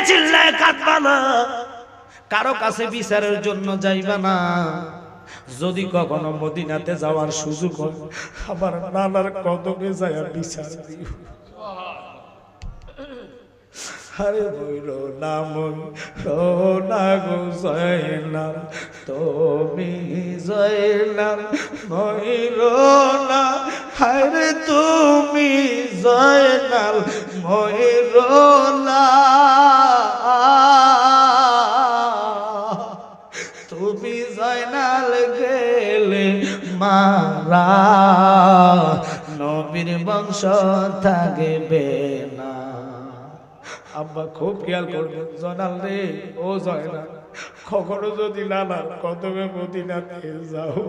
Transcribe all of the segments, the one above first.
চিল্লায় কাঁদবা না, কারো কাছে বিচারের জন্য যাইবা না। যদি কখনো মদিনাতে যাওয়ার সুযোগ হয়, আমার নানার কদমে যায় বিচার দিও। আরে বইল না মইলো না গো জয়নাল, তুমি জয়নাল মইল না, হায়রে তুমি জয়নাল মইল না, তুমি জয়নাল গেলে মারা, নবীর বংশ থাকবে না। আব্বা খুব খেয়াল করবেন, জয়নাল রে ও জয়নাল, কখনো যদি নানা কদমে মদিনাতে যাও,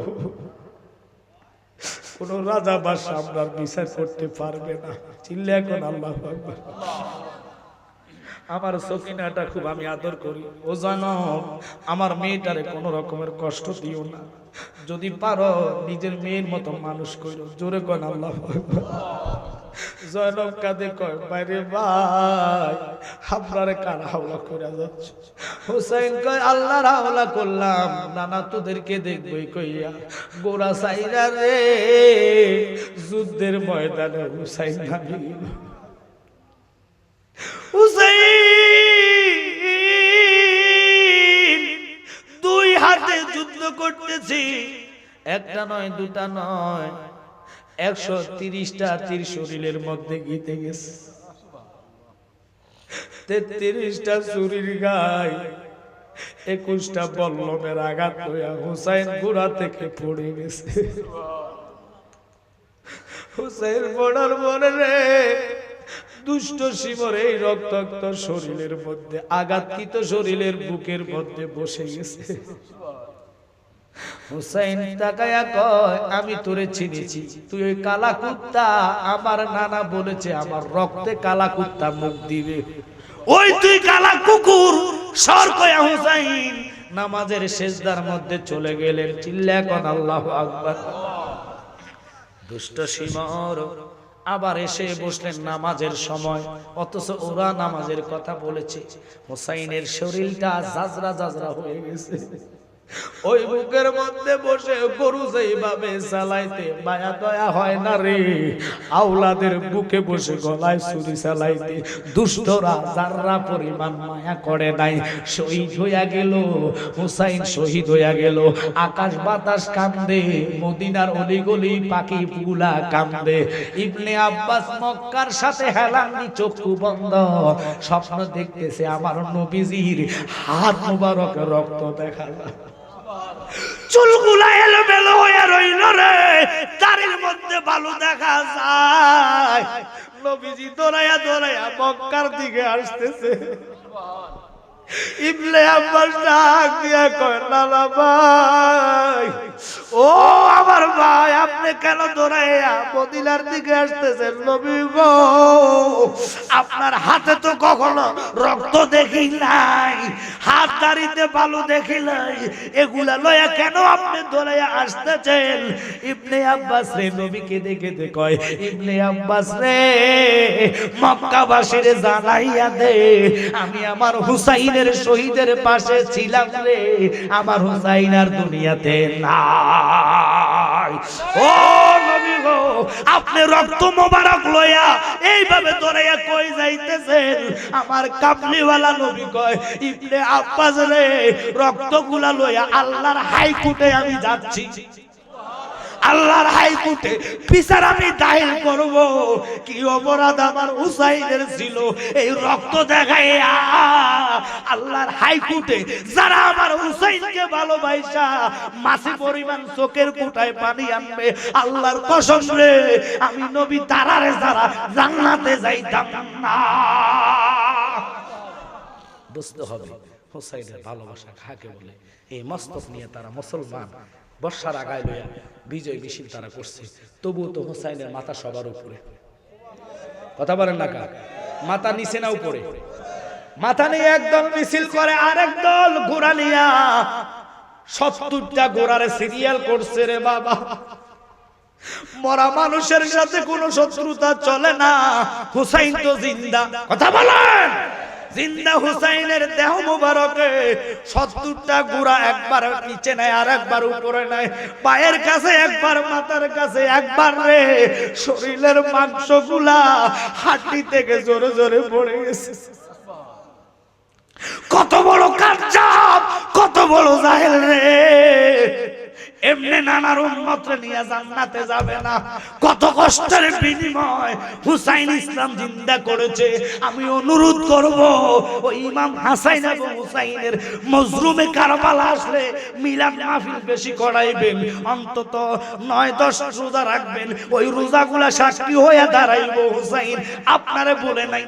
কোন রাজা বাদশা আপনার বিচার করতে পারবে না। চিল্লা এখন আল্লাহু আকবার। আমার সকিনাটা খুব আমি আদর করি, ও জানো আমার মেয়েটারে কোন রকমের কষ্ট দিও না, যদি পারো নিজের মেয়ের মতো মানুষ করো। জোরে কোন আল্লাহু আকবার। জয়নব কাঁদে কয়, বাইরে ভাই আপনারে কার হাওলা করে যাচ্ছে। হুসাইন কয়, আল্লাহর হাওলা করলাম, নানা তোদেরকে দেখবই কইয়া গোরা সাইরা রে যুদ্ধের ময়দানে হুসাইন নামি গেল। হুসাইন দুই হাতে যুদ্ধ করতেছি, একটা নয় দুটা নয়, 130টা তীর শরীরের মধ্যে গিতে গেছে, 33টা ছুরির গায়, 21টা বল্লমের আঘাত হইয়া হুসাইন ঘোড়া থেকে পড়ে গেছে। হুসাইন পড়ার পরে রে দুষ্ট শিবর এই রক্তাক্ত শরীরের মধ্যে, আঘাতকৃত শরীরের বুকের মধ্যে বসে গেছে। হুসাইন তাকায়া কয়, আমি তোরে চিনেছি, তুই ওই কালা কুত্তা, আমার নানা বলেছে আমার রক্তে কালা কুত্তা মুখ দিবে, ওই তুই কালা কুকুর সর। কয়া হুসাইন নামাজের সেজদার মধ্যে চলে গেলেন। চিল্লা কোন আল্লাহু আকবার। দুষ্ট শিমর আবার এসে বসলেন নামাজের সময়, অথচ ওরা নামাজের কথা বলেছে। হুসাইনের শরীরটা জাজরা জাজরা হয়ে গেছে, ওই বুকের মধ্যে বসে গরু যেইভাবে চালাইতে মায়া দয়া হয় না রে, আওলাদের বুকে বসে গলায় ছুরি চালাইতে দুষ্টরা যাররা পরিমাণ মায়া করে নাই। শহীদ হইয়া গেল হুসাইন, শহীদ হইয়া গেল। আকাশ বাতাস কান্দে, মদিনার অলিগলি পাখি পুলা কান্দে। ইবনে আব্বাস মক্কার সাথে হেলানি চক্ষু বন্ধ, স্বপ্ন দেখতেছে আমার নবীজির হাত মুবারক রক্ত দেখা যায়, চুলগুলা এলোমেলো হয়ে রইল রে, দাড়ির মধ্যে বালু দেখা যায়। নবীজি দৌড়াইয়া দৌড়াইয়া মক্কার দিকে আসতেছে। ইবনে আব্বাস ডাক দিয়া কয়, নানা ভাই, ও আমার ভাই, আপনি কেন দৌড়াইয়া মদিনার দিকে আসতেছেন? নবী গো, আপনার হাতে তো কখনো রক্ত দেখি নাই, হাত দাড়িতে বালু দেখি নাই, এগুলা লয়া কেন আপনি দৌড়াইয়া আসতেছেন? ইবনে আব্বাস রে নবীকে দেখে দে কয়, ইবনে আব্বাস রে মক্কাবাসীর জানাইয়া দে, আমি আমার হুসাইনের শহীদের পাশে ছিলাম রে, আমার হুসাইন আর দুনিয়াতে নাই। ও নবী গো, আপনি রক্ত মোবারক লয়া এইভাবে দৌড়াইয়া কই যাইতেছেন? আমার কামলিওয়ালা নবী কয়, ইবনে আব্বাস রে রক্তগুলা লয়া আল্লাহর হাইকোর্টে আমি যাচ্ছি, আল্লাহর হাইকোর্টে বিচার আমি দায়ের করব। কি অপরাধ আমার হুসাইনের ছিল, এই রক্ত দেখাইয়া আল্লাহর হাইকোর্টে যারা আমার হুসাইনকে ভালোবাসা মাসি পরিমাণ চোখের কোটায় পানি আনবে, আল্লাহর কসম রে আমি নবী তারারে যারা জান্নাতে যাইতাম না। বুঝতে হবে হুসাইনের ভালোবাসা কাকে বলে। এই মস্তক নিয়ে তারা মুসলমান বর্ষার আগায় লইয়া বিজয় মিছিল তারা করছে, তবুও তো হুসাইনের মাথা সবার উপরে। কথা বলেন না কা? মাথা নিচে না উপরে? মাথা নিয়ে একদল মিছিল করে, আরেক দল ঘোড়া নিয়া 70টা ঘোড়ারে সিরিয়াল করছে রে বাবা। মরা মানুষের সাথে কোনো শত্রুতা চলে না, হুসাইন তো জিন্দা। কথা বলেন, জিন্দা হুসাইনের দেহ মুবারকে 70টা গুড়া একবার নিচে নেয় আর একবার উপরে নেয়, পায়ের কাছে একবার, মাথার কাছে একবার রে, শরীরের মাংসগুলা হাড্ডি থেকে জোরে জোরে পড়ে গেছে। কত বড় কাজ্জাব, কত বড় জাহেল রে, এমনি নানার উম্মতরে নিয়ে জান্নাতে যাবে না। কত কষ্টের বিনিময় হুসাইন ইসলাম জিন্দা করেছে। আমি অনুরোধ করব ওই ইমাম হাসান এবং হুসাইনের মজলুমে কারবালা আসলে মিলাদ মাহফিল বেশি করাইবেন, অন্তত 9-10 রোজা রাখবেন, ওই রোজাগুলা সাক্ষী হয়ে দাঁড়াইব হুসাইন আপনারে বলে নাই,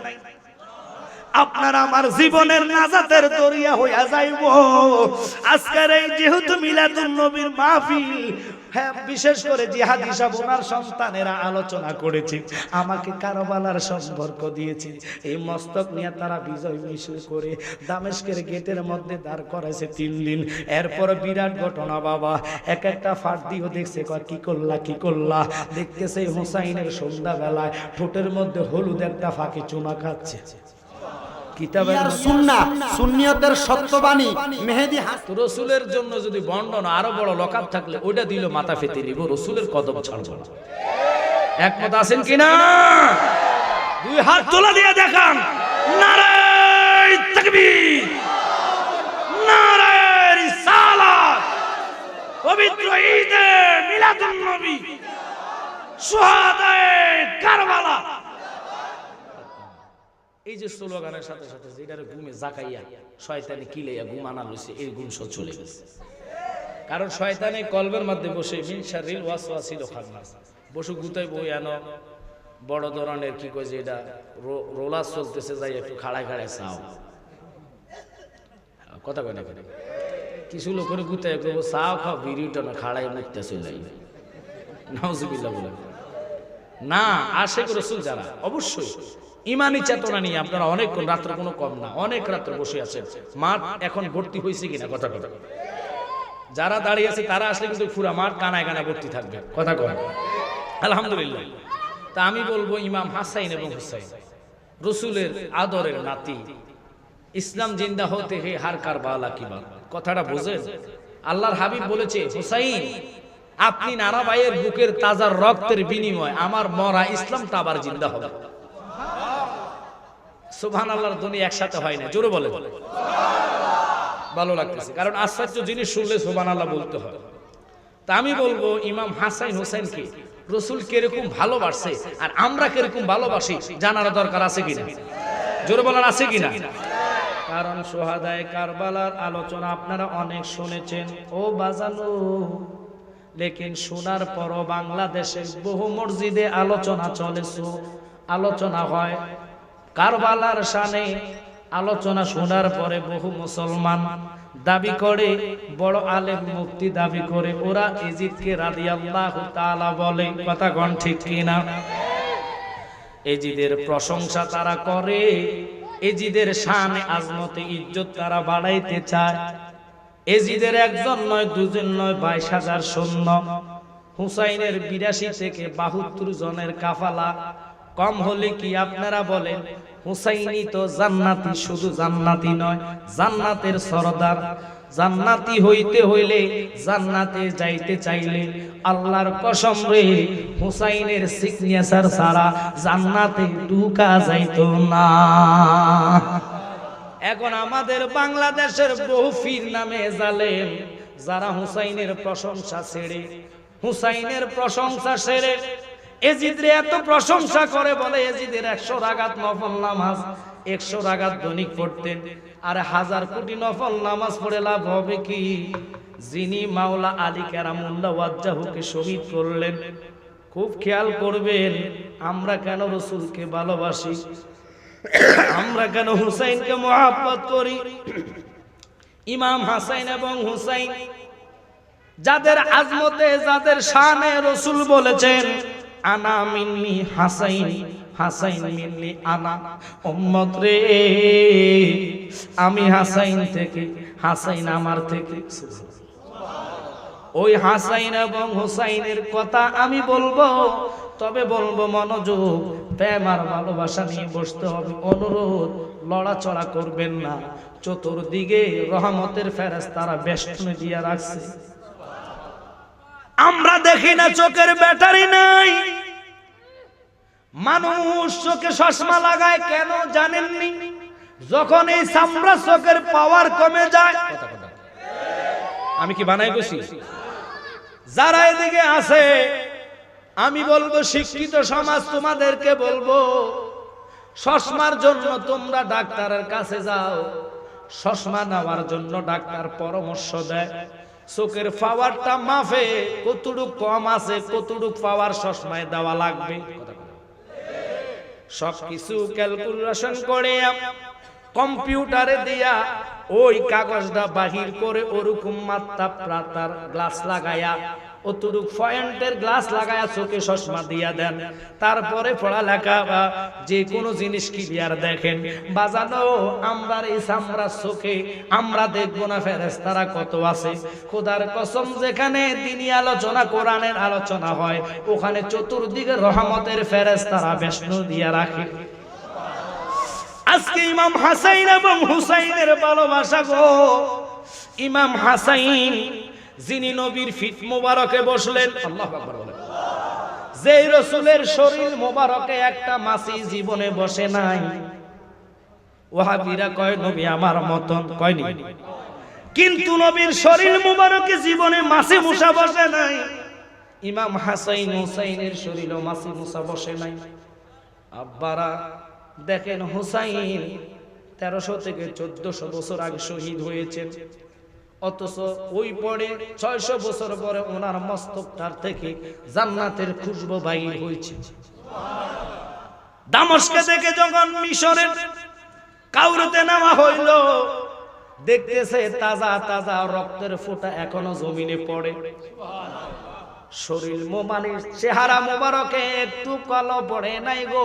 আপনার আমার জীবনের নাজাতের দরিয়া হইয়া যাইব। আজকের এই যেহেতু মিলাদুন নবীর মাহফিল, হ্যাঁ বিশেষ করে জিহাদি সাহেব ওনার সন্তানেরা আলোচনা করেছে, আমাকে কারবালার সম্পর্ক দিয়েছে। এই মস্তক নিয়ে তারা বিজয় মিছিল করে দামেস্কের গেটের মধ্যে দাঁড় করাইছে 3 দিন। এরপর বিরাট ঘটনা বাবা, এক একটা ফাট দিও দেখছে, কি করলা কি করলা, দেখতেছে হুসাইনের সন্ধ্যাবেলায় ঠোঁটের মধ্যে হলুদ একটা ফাঁকি চুমা খাচ্ছে। সুন্নিয়তের সত্যবাণী মেহেদী রসুলের জন্য যদি বন্ডন আরো বড় লকাপ থাকলে ওইটা দিল মাথা ফেতে নিব, রসুলের কদম ছাড়বো না। একমত আছেন কিনা? 2 হাত তোলা দিয়ে দেখান, নারায়ে তাকবীর, নারায়ে রিসালাত, পবিত্র ঈদে মিলাদুন নবী, শুহাদায়ে কারবালা। এই যে স্লোগানের সাথে সাথে যেটার ঘুমে জাকাইয়া শয়তানে কিলাইয়া ঘুমানা লইছে, এই গুণ সব চলে গেছে। কারণ শয়তানে কলবের মধ্যে বসে মিন শাররিল ওয়াসওয়াসিল খান্নাস বসে গুতাই বই আনো বড় ধরনের কি কয় যে এটা রোলার চলতেছে, যাই একটু খাড়ায় খাড়ায় চাও কথা কয় না কেন, কিছু লোকের গুতাই করবো চাও খাও বিড়িটা না খাড়ায় মুখতে চলে নাউজুবিল্লাহ বলে না। আশেক রাসূল যারা অবশ্যই ইমানি চেতনা নিয়ে আপনারা অনেকক্ষণ রাত্রে কোনো কম না, অনেক রাত্রে বসে আছেন, মাঠ এখন ভর্তি হয়েছে কিনা কথা কথা, যারা দাঁড়িয়ে আছে তারা আসলে কিন্তু পুরা মাঠ কানায় কানায় ভর্তি থাকবে কথা কথা আলহামদুলিল্লাহ। তা আমি বলবো ইমাম হাসাইন এবং হুসাইন রসুলের আদরের নাতি, ইসলাম জিন্দা হতে হে হার কারবালা কি বাত, কথাটা বোঝেন? আল্লাহর হাবিব বলেছে, হুসাইন আপনি নানা ভাইয়ের বুকের তাজা রক্তের বিনিময় আমার মরা ইসলামটা আবার জিন্দা হবে। সুবহানাল্লাহর ধ্বনি একসাথে হয় না, জোরে বলে ভালো লাগতেছে, কারণ আশ্চর্য জিনিস শুনলে সুবহানাল্লাহ বলতে হয়। তা আমি বলবো ইমাম হাসান হোসেনকে রসুল কিরকম ভালোবাসে আর আমরা কিরকম ভালোবাসি জানার দরকার আছে কিনা, জোরে বলার আছে কিনা? কারণ শুহাদায়ে কারবালার আলোচনা আপনারা অনেক শুনেছেন ও বাজানো, লেকিন শোনার পরও বাংলাদেশে বহু মসজিদে আলোচনা চলেছে, আলোচনা হয় কারবালার শানে। আলোচনা শোনার পরে বহু মুসলমান দাবি করে, বড় আলেম মুফতি দাবি করে ওরা ইজিদকে রাদিয়াল্লাহু তাআলা বলে, কথা কোন ঠিক কিনা? ইজিদের প্রশংসা তারা করে, ইজিদের শানে আজমতে ইজ্জত তারা বাড়াইতে চায়। ইজিদের একজন নয়, দুজন নয়, 22,000 সৈন্য, হুসাইনের 82 থেকে 72 জনের কাফালা, কম হলে কি আপনারা বলেন? হুসাইনি তো জান্নাতি, শুধু জান্নাতি নয়, জান্নাতের সরদার। জান্নাতি হইতে হইলে, জান্নাতে যাইতে চাইলে আল্লাহর কসম রে হুসাইনের সিগনেচার ছাড়া জান্নাতে ঢুকা যাইতো না। এখন আমাদের বাংলাদেশের বহু পীর নামে জালেম যারা হুসাইনের প্রশংসা ছেড়ে, হুসাইনের প্রশংসা ছেড়ে এজিদের এত প্রশংসা করে, বলে এজিদের 100 রাকাত নফল নামাজ, 100 রাকাত দৈনিক পড়তেন, আর 1000 কোটি নফল নামাজ পড়ে লাভ হবে কি? যিনি মাওলা আলী কারামুল্লাহ ওয়াজ্জাহুকে শহীদ করলেন। খুব খেয়াল করবেন, আমরা কেন রসুলকে ভালোবাসি, আমরা কেন হুসাইনকে মহব্বত করি? ইমাম হাসান এবং হুসাইন যাদের আজমতে, যাদের শানে রসুল বলেছেন আনা মিন্নি হাসাইন, হাসাইন মিন্নি আনা। উম্মত রে আমি হাসাইন থেকে, হাসাইন আমার থেকে। ওই হাসাইন এবং হুসাইনের কথা আমি বলবো তবে বলবো মনোযোগ, প্রেম আর ভালোবাসা নিয়ে বসতে হবে। অনুরোধ, লড়াচড়া করবেন না। চতুর্দিকে রহমতের ফেরেশতারা বেষ্টনী দিয়ে রাখছে। আমরা দেখি না, চোখের ব্যাটারি নাই। মানুষ চোখে চশমা লাগায় কেন জানেননি? যখন এই চামড়া চোখের পাওয়ার কমে যায়। আমি কি বানাই গেছি? যারা এদিকে আছে, আমি বলবো শিক্ষিত সমাজ, তোমাদেরকে বলবো, চশমার জন্য তোমরা ডাক্তারের কাছে যাও। চশমা নেওয়ার জন্য ডাক্তার পরামর্শ দেয়, চোখের পাওয়ারটা মাপে, কতটুকু কম আছে, কতটুকু পাওয়ার চশমায় দেওয়া লাগবে। সবকিছু ক্যালকুলেশন করে কম্পিউটারে দিয়া ওই কাগজটা বাহির করে ওরকম মাত্রা প্রাতার গ্লাস লাগায়া, অতটুক পয়েন্টের গ্লাস লাগায়া চোখে চশমা দিয়া দেন। তারপরে পড়ালেখা বা যে কোনো জিনিস ক্লিয়ার দেখেন। বাজানো আমরা এই চামড়া চোখে আমরা দেখবো না ফেরেশতারা কত আছে। খোদার কসম, যেখানে দ্বীনি আলোচনা, কোরআনের আলোচনা হয়, ওখানে চতুর্দিকে রহমতের ফেরেশতারা বেষ্টনী দিয়া রাখে। আজকে ইমাম হাসাইন এবং হুসাইনের ভালোবাসা গো। ইমাম হাসাইন যিনি নবীর ফিট মোবারকে বসলেন, আল্লাহু আকবার বলেন, যে রাসূলের শরীর মোবারকে একটা মাছি জীবনে বসে নাই। ওয়াহাবীরা কয় নবী আমার মতন, কয়নি? কিন্তু নবীর শরীর মোবারকে জীবনে মাছি মুসা বসে নাই। ইমাম হাসাইন হুসাইনের শরীরে মাছি মুসা বসে নাই। আব্বারা দেখেন, হুসাইন 1300 থেকে 1400 বছর আগে শহীদ হয়েছেন, অথচ ওই পরে 600 বছর পরে ওনার মস্তকটার থেকে জান্নাতের খুশবু বাইর হয়েছে। দামেস্কে থেকে যখন মিশরের কাউরতে নামা হইল, দেখতেছে তাজা তাজা রক্তের ফোঁটা এখনো জমিনে পড়ে। শরীর মোবানির চেহারা মোবারকে একটু কালো পড়ে নাই গো।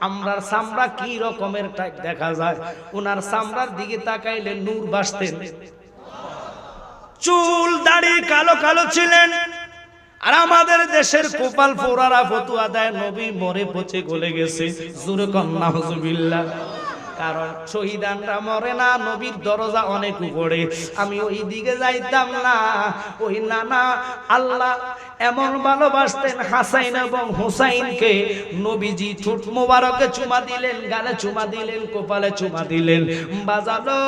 আমরার চামড়া কি রকমের টাইপ দেখা যায়, ওনার চামড়ার দিকে তাকাইলে নূর ভাসতেন। চুল দাড়ি কালো কালো ছিলেন। আর আমাদের দেশের কোপাল ফোরারা ফতুয়া দেয় নবী মরে পচে গলে গেছে। জোরে কম নাউজুবিল্লাহ। কারণ শহীদানরা মরে না, নবীর দরজা অনেক উপরে। আমি ওই দিকে যাইতাম না। ওই নানা আল্লাহ এমন ভালোবাসতেন হাসাইন এবং হুসাইনকে, নবীজি ঠোঁট মোবারকে চুমা দিলেন, গালে চুমা দিলেন, কপালে চুমা দিলেন। বাজালো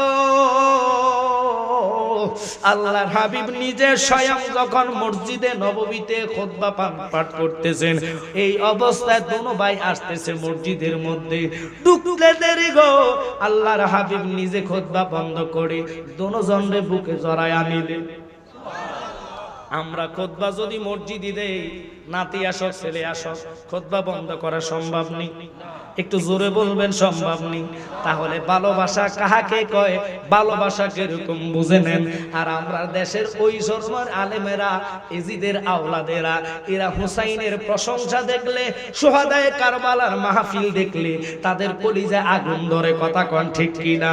আল্লাহর হাবিব নিজে স্বয়ং যখন মসজিদে নববীতে খুতবা পাঠ করতেছেন, এই অবস্থায় দোনো ভাই আসতেছে মসজিদের মধ্যে। ঢুকতে দেরি গো, আল্লাহর হাবিব নিজে খুতবা বন্ধ করে দোনো জনরে বুকে জড়ায় আনিলেন। আমরা খুতবা যদি মসজিদে দেই, নাতি আসক ছেলে আসক, খুতবা বন্ধ করা সম্ভব নেই। একটু জোরে বলবেন, সম্ভব নেই। তাহলে ভালোবাসা কাহাকে কয়, ভালোবাসা কিরকম বুঝে নেন। আর আমরা দেশের ওই জন্মের আলেমেরা, এজিদের আওলাদেরা, এরা হুসাইনের প্রশংসা দেখলে, সোহাদায়ে কারবালার মাহফিল দেখলে তাদের কলিজায় আগুন ধরে। কথা কন ঠিক কিনা?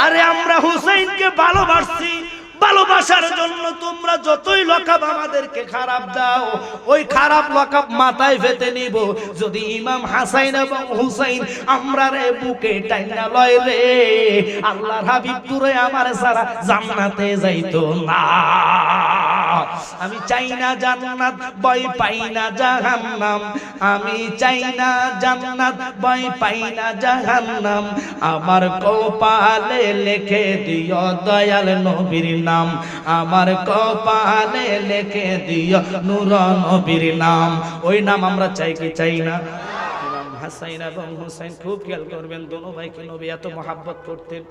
আরে আমরা হুসাইনকে ভালোবাসছি, ভালোবাসার জন্য তোমরা যতই লকাব আমাদেরকে খারাপ দাও, ওই খারাপ লকাব মাথায় ফেতে নিব যদি ইমাম হাসাইন এবং হুসাইন আমরা রে বুকে টাইনা লয় রে। আল্লাহর হাবিব তুরে আমার সারা জান্নাতে যাইতো না। আমি চাই না জান্নাত, ভয় পাই না জাহান্নাম। আমি চাই না জান্নাত, ভয় পাই না জাহান্নাম। আমার কপালে লিখে দিও দয়াল নবীর নাম। আমার কপালে লিখে দিও নূর নবীর নাম। ওই নাম আমরা চাই কি চাই না? ইমাম হাসাইন এবং হুসাইন, খুব খেয়াল করবেন, দোনো ভাইকে নবী এত মহাব্বত করতেন,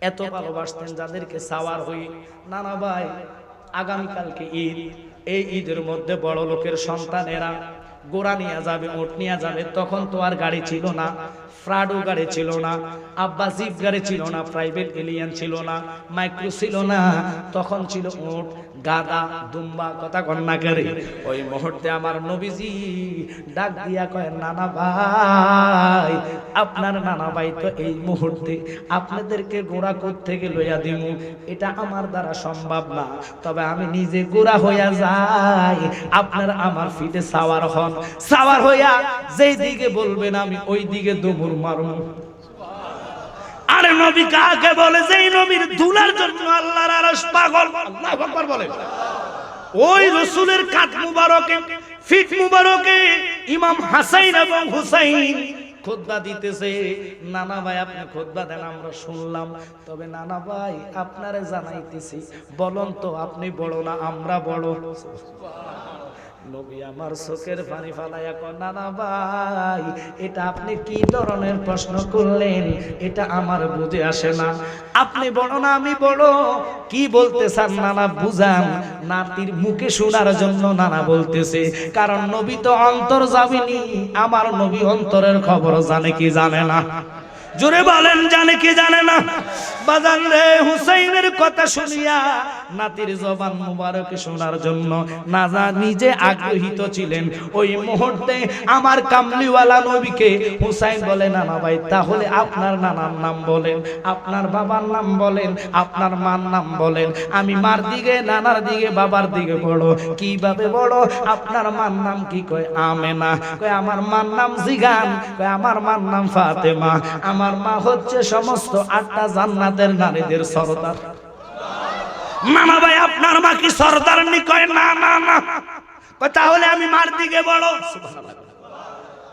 এত ভালোবাসতেন, যাদেরকে সাওয়ার হই নানা ভাই আগামীকালকে ঈদ, এই ঈদের মধ্যে বড় লোকের সন্তানেরা গোড়া নিয়ে যাবে, উট নিয়ে যাবে। তখন তো আর গাড়ি ছিল না, ফ্রাডো গাড়ি ছিল না, আব্বা জিপ গাড়ি ছিল না, প্রাইভেট এলিয়ান ছিল না, মাইক্রো ছিল না। তখন ছিল উট, গাদা, দুম্বা। কথা কন্যা করে ওই মুহূর্তে আমার নবীজি ডাক দিয়া কয়, নানা ভাই, আপনার নানা ভাই তো এই মুহূর্তে আপনাদেরকে গোড়া থেকে লইয়া দিব, এটা আমার দ্বারা সম্ভব না। তবে আমি নিজে গোড়া হইয়া যাই, আপনারা আমার ফিটে সাওয়ার হন। সাওয়ার হইয়া যেই দিকে বলবেন আমি ওই দিকে দৌড় মারব। আরে নবী কাকে বলে? যেই নবীর দুলার জন্য আল্লাহর আরশ পাগল। আল্লাহু আকবার বলেন। ওই রাসূলের কাঁধ মুবারকে, ফিট মুবারকে ইমাম হাসান এবং হুসাইন খুতবা দিতেছে। নানা ভাই আপনি খুতবা দেন, আমরা শুনলাম, তবে নানা ভাই আপনারে জানাইতেছি, বলুন তো আপনি বড় না আমরা বড়? নবী আমার চোখের পানি ফালাইয়া কয়, নানা ভাই এটা আপনি কি ধরনের প্রশ্ন করলেন? এটা আমার বুঝে আসে না। আপনি বড় না আমি বড়, কি বলতে চান নানা বুঝান। নাতির মুখে শোনার জন্য নানা বলতেছে, কারণ নবী তো অন্তর যাবেনি, আমার নবী অন্তরের খবর জানে কি জানে না? জোরে বলেন, জানে কি জানে না? বাজান রে, হুসাইনের কথা শুনিয়া নাতির জবান মুবারক শোনার জন্য নাজা নিজে আগ্রহীত ছিলেন। ওই মুহূর্তে আমার কামলিওয়ালা নবীকে হুসাইন বলে, নানা ভাই তাহলে আপনার নানার নাম বলেন, আপনার বাবার নাম বলেন, আপনার মার নাম বলেন। আমি মার দিকে, নানার দিকে, বাবার দিকে বড়। কিভাবে বড়? আপনার মার নাম কি? কয় আমেনা। কয় আমার মার নাম জিগান। কয় আমার মার নাম ফাতেমা। আমার মা হচ্ছে সমস্ত 8টা জান্নাতের নারীদের সরদার। নানা ভাই আপনার মা কি সরদারনি? কয় না না না। কয় তাহলে আমি মার দিকে বড়। সুবহানাল্লাহ।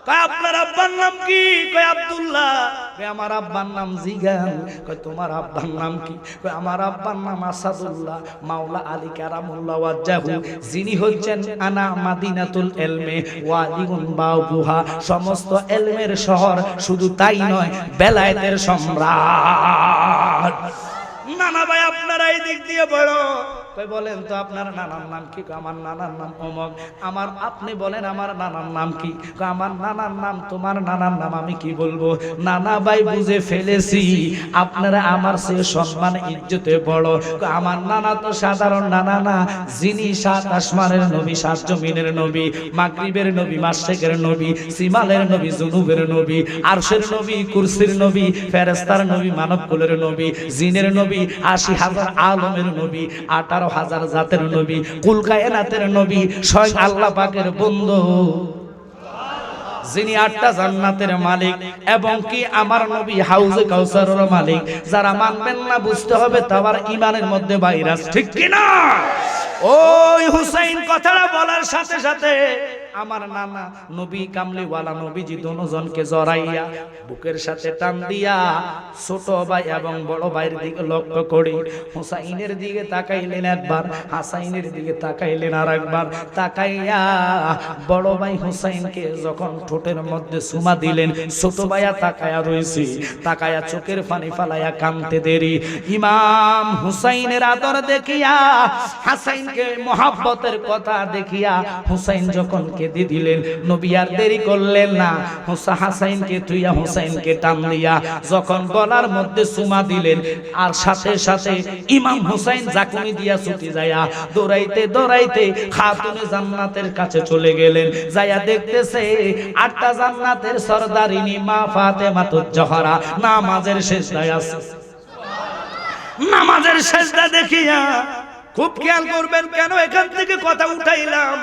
কয় আপনার আব্বার নাম কি? কয় আব্দুল্লাহ। কয় আমার আব্বার নাম জিগান। কয় তোমার আব্বার নাম কি? কয় আমার আব্বার নাম আসাদুল্লাহ মাওলা আলী কারামুল্লাহ ওয়াজহু, যিনি হচ্ছেন আনা মাদিনাতুল ইলমে ওয়ালিউন বাবুহা, সমস্ত ইলমের শহর, শুধু তাই নয় বেলায়েতের সম্রাট। নানা ভাই আপনারা এই দিক দিয়ে বড়। কই বলেন তো আপনার নানার নাম কি? আমার নানার নাম অমক। আমার আপনি বলেন আমার নানার নাম কি? আমার নানার নাম, তোমার নানার নাম আমি কি বলবো? নানা ভাই বুঝে ফেলেছি আপনারা আমার চেয়ে সম্মান ইজ্জতে বড়। আমার নানা তো সাধারণ নানা না, যিনি 7 আসমানের নবী, 7 জমিনের নবী, মাগরিবের নবী, মাশরিকের নবী, সিমালের নবী, জুনুবের নবী, আরশের নবী, কুরসির নবী, ফেরেশতার নবী, মানবকুলের নবী, জিনের নবী, 80,000 আলমের নবী, 18,000 জাতের নবী, কুল কায়নাতের নবী, স্বয়ং আল্লাহ পাকের বন্ধু, যিনি 8টা জান্নাতের মালিক, এবং কি আমার নবী হাউজে কাউসারের মালিক। যারা মানবেন না বুঝতে হবে তার ঈমানের মধ্যে ভাইরাস, ঠিক কি না? ওই হুসাইন কথাটা বলার সাথে সাথে আমার নানা নবী কামলিওয়ালা নবীজি দুজনকে জড়াইয়া বুকের সাথে টান দিয়া ছোট ভাই এবং বড় ভাইয়ের দিকে লক্ষ্য করে হুসাইনের দিকে তাকাইলেন একবার, হাসাইনের দিকে তাকাইলেন আরেকবার। তাকাইয়া বড় ভাই হুসাইনকে যখন ঠোঁটের মধ্যে চুমা দিলেন, ছোট ভাইয়া তাকায়া রয়েছে, তাকায়া চোখের পানি ফালাইয়া কাঁদতে দেরি। ইমাম হুসাইনের আদর দেখিয়া, হাসাইনকে মহাব্বতের কথা দেখিয়া হুসাইন যখন কেঁদে দিলেন, নবী আর দেরি করলেন না, হাসাইনকে তুইয়া হুসাইনকে টান দিয়া যখন গলার মধ্যে চুমা দিলেন, আর সাথে সাথে ইমাম হুসাইন জাকুনি দিয়া ছুটি যায়া দৌড়াইতে দৌড়াইতে খাতুনে জান্নাতের কাছে চলে গেলেন। যায়া দেখতেছে 8টা জান্নাতের সরদারিনী মা ফাতেমাতুজ জোহরা নামাজের সিজদায় আছে। নামাজের সিজদা দেখিয়া খুব খেয়াল করবেন, কেন এখান থেকে কথা উঠাইলাম,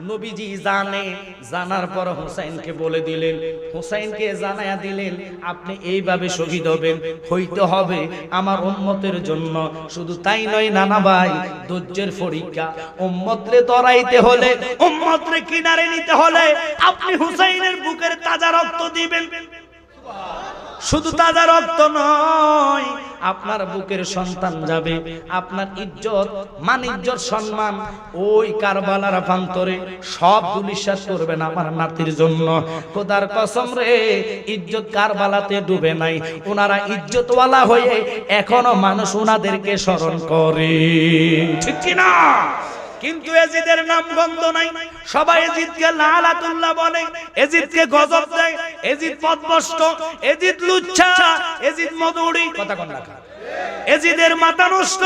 নবীজি জানে, জানার পর হুসাইনকে বলে দিলেন, হুসাইনকে জানায়া দিলেন আপনি এইভাবে শহীদ হবেন, হইতে হবে আমার উম্মতের জন্য। শুধু তাই নয় নানা ভাই, ধৈর্যের পরীক্ষা। উম্মতরে তরাইতে হলে, উম্মতরে কিনারে নিতে হলে আপনি হুসাইনের বুকের তাজা রক্ত দিবেন। শুধু তাজা রক্ত নয়, আপনার বুকের সন্তান যাবে, আপনার ইজ্জত, মান, ইজ্জত, সম্মান ওই কারবালার প্রান্তরে সব দুলিশাত করবেন আমার নাতির জন্য। খোদার কসম রে, ইজ্জত কারবালাতে ডুবে নাই, ওনারা ইজ্জতওয়ালা হয়ে এখনো মানুষ ওনাদেরকে স্মরণ করে, ঠিক কি না? কিন্তু এজিদের নাম গন্ধ নাই। সবাই এজিদকে লালাতুল্লাহ বলে, এজিদকে গজব দেয়, এজিদ পথভ্রষ্ট, এজিদ লুচ্ছা, এজিদ মদুড়ি, কথা কোন রাখা, এজিদের মাথা নষ্ট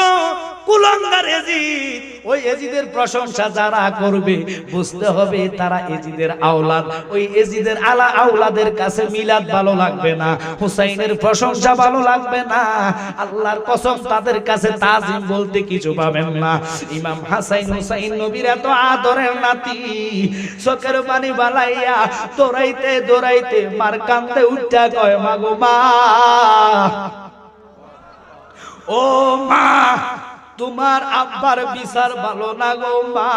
কুলাঙ্গার এজিদ। ওই এজিদের প্রশংসা যারা করবে বুঝতে হবে তারা এজিদের আওলাদ। ওই এজিদের আওলাদের কাছে মিলাদ ভালো লাগবে না, হুসাইনের প্রশংসা ভালো লাগবে না, আল্লাহর কসম তাদের কাছে তাজিম বলতে কিছু পাবেন না। ইমাম হাসান হুসাইন নবীর এত আদরের নাতি, চোখের পানি বালাইয়া দৌড়াইতে দৌড়াইতে মার কান্দে উঠা কয় মা গো মা, ও মা তোমার আব্বার বিচার ভালো না গো মা।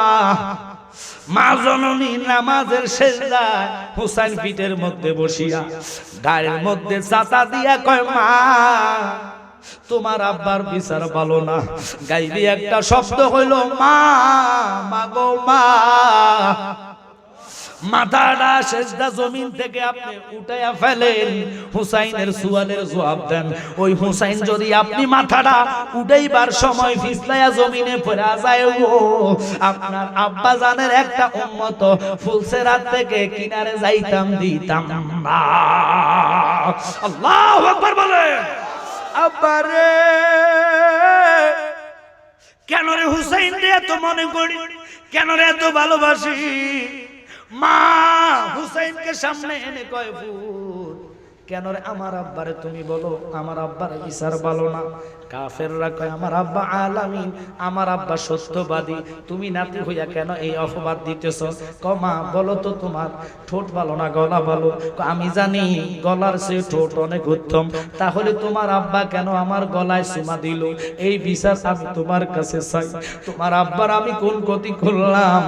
মা জননী নামাজের সেজদায় হুসাইন পিঠের মধ্যে বসিয়া গায়ের মধ্যে চাতা দিয়া কয় মা তোমার আব্বার বিচার ভালো না। গাইবি একটা শব্দ হইল মা, মা গো মা। মাথাটা সেজদা জমিন থেকে আপনি উঠাইয়া ফেলেন, হুসাইনের সুয়ালের জবাব দেন। ওই হুসাইন যদি আপনি মাথাটা উঠাইবার সময় ফিসলাইয়া জমিনে পড়া যায়, ও আপনার আব্বা জানের একটা উম্মত ফুলসেরাত থেকে কিনারে যাইতাম দিতাম না। আল্লাহু আকবার বলেন। আব্বারে কেন রে হুসাইন রে এত মনে করি, কেন রে এত ভালোবাসি? মা হুসাইনকে সামনে এনে কয় ফুল কেন রে আমার আব্বারে তুমি বলো আমার আব্বার বিচার ভালো না। কাফেররা কয় আমার আব্বা আলামিন, আমার আব্বা সত্যবাদী, তুমি নাতি হইয়া কেন এই অপবাদ দিতেছ? কমা বলো তো তোমার ঠোঁট ভালো না গলা ভালো? আমি জানি গলার চেয়ে ঠোঁট অনেক উত্তম, তাহলে তোমার আব্বা কেন আমার গলায় চুমা দিল? এই বিচার আমি তোমার কাছে চাই। তোমার আব্বার আমি কোন ক্ষতি করলাম?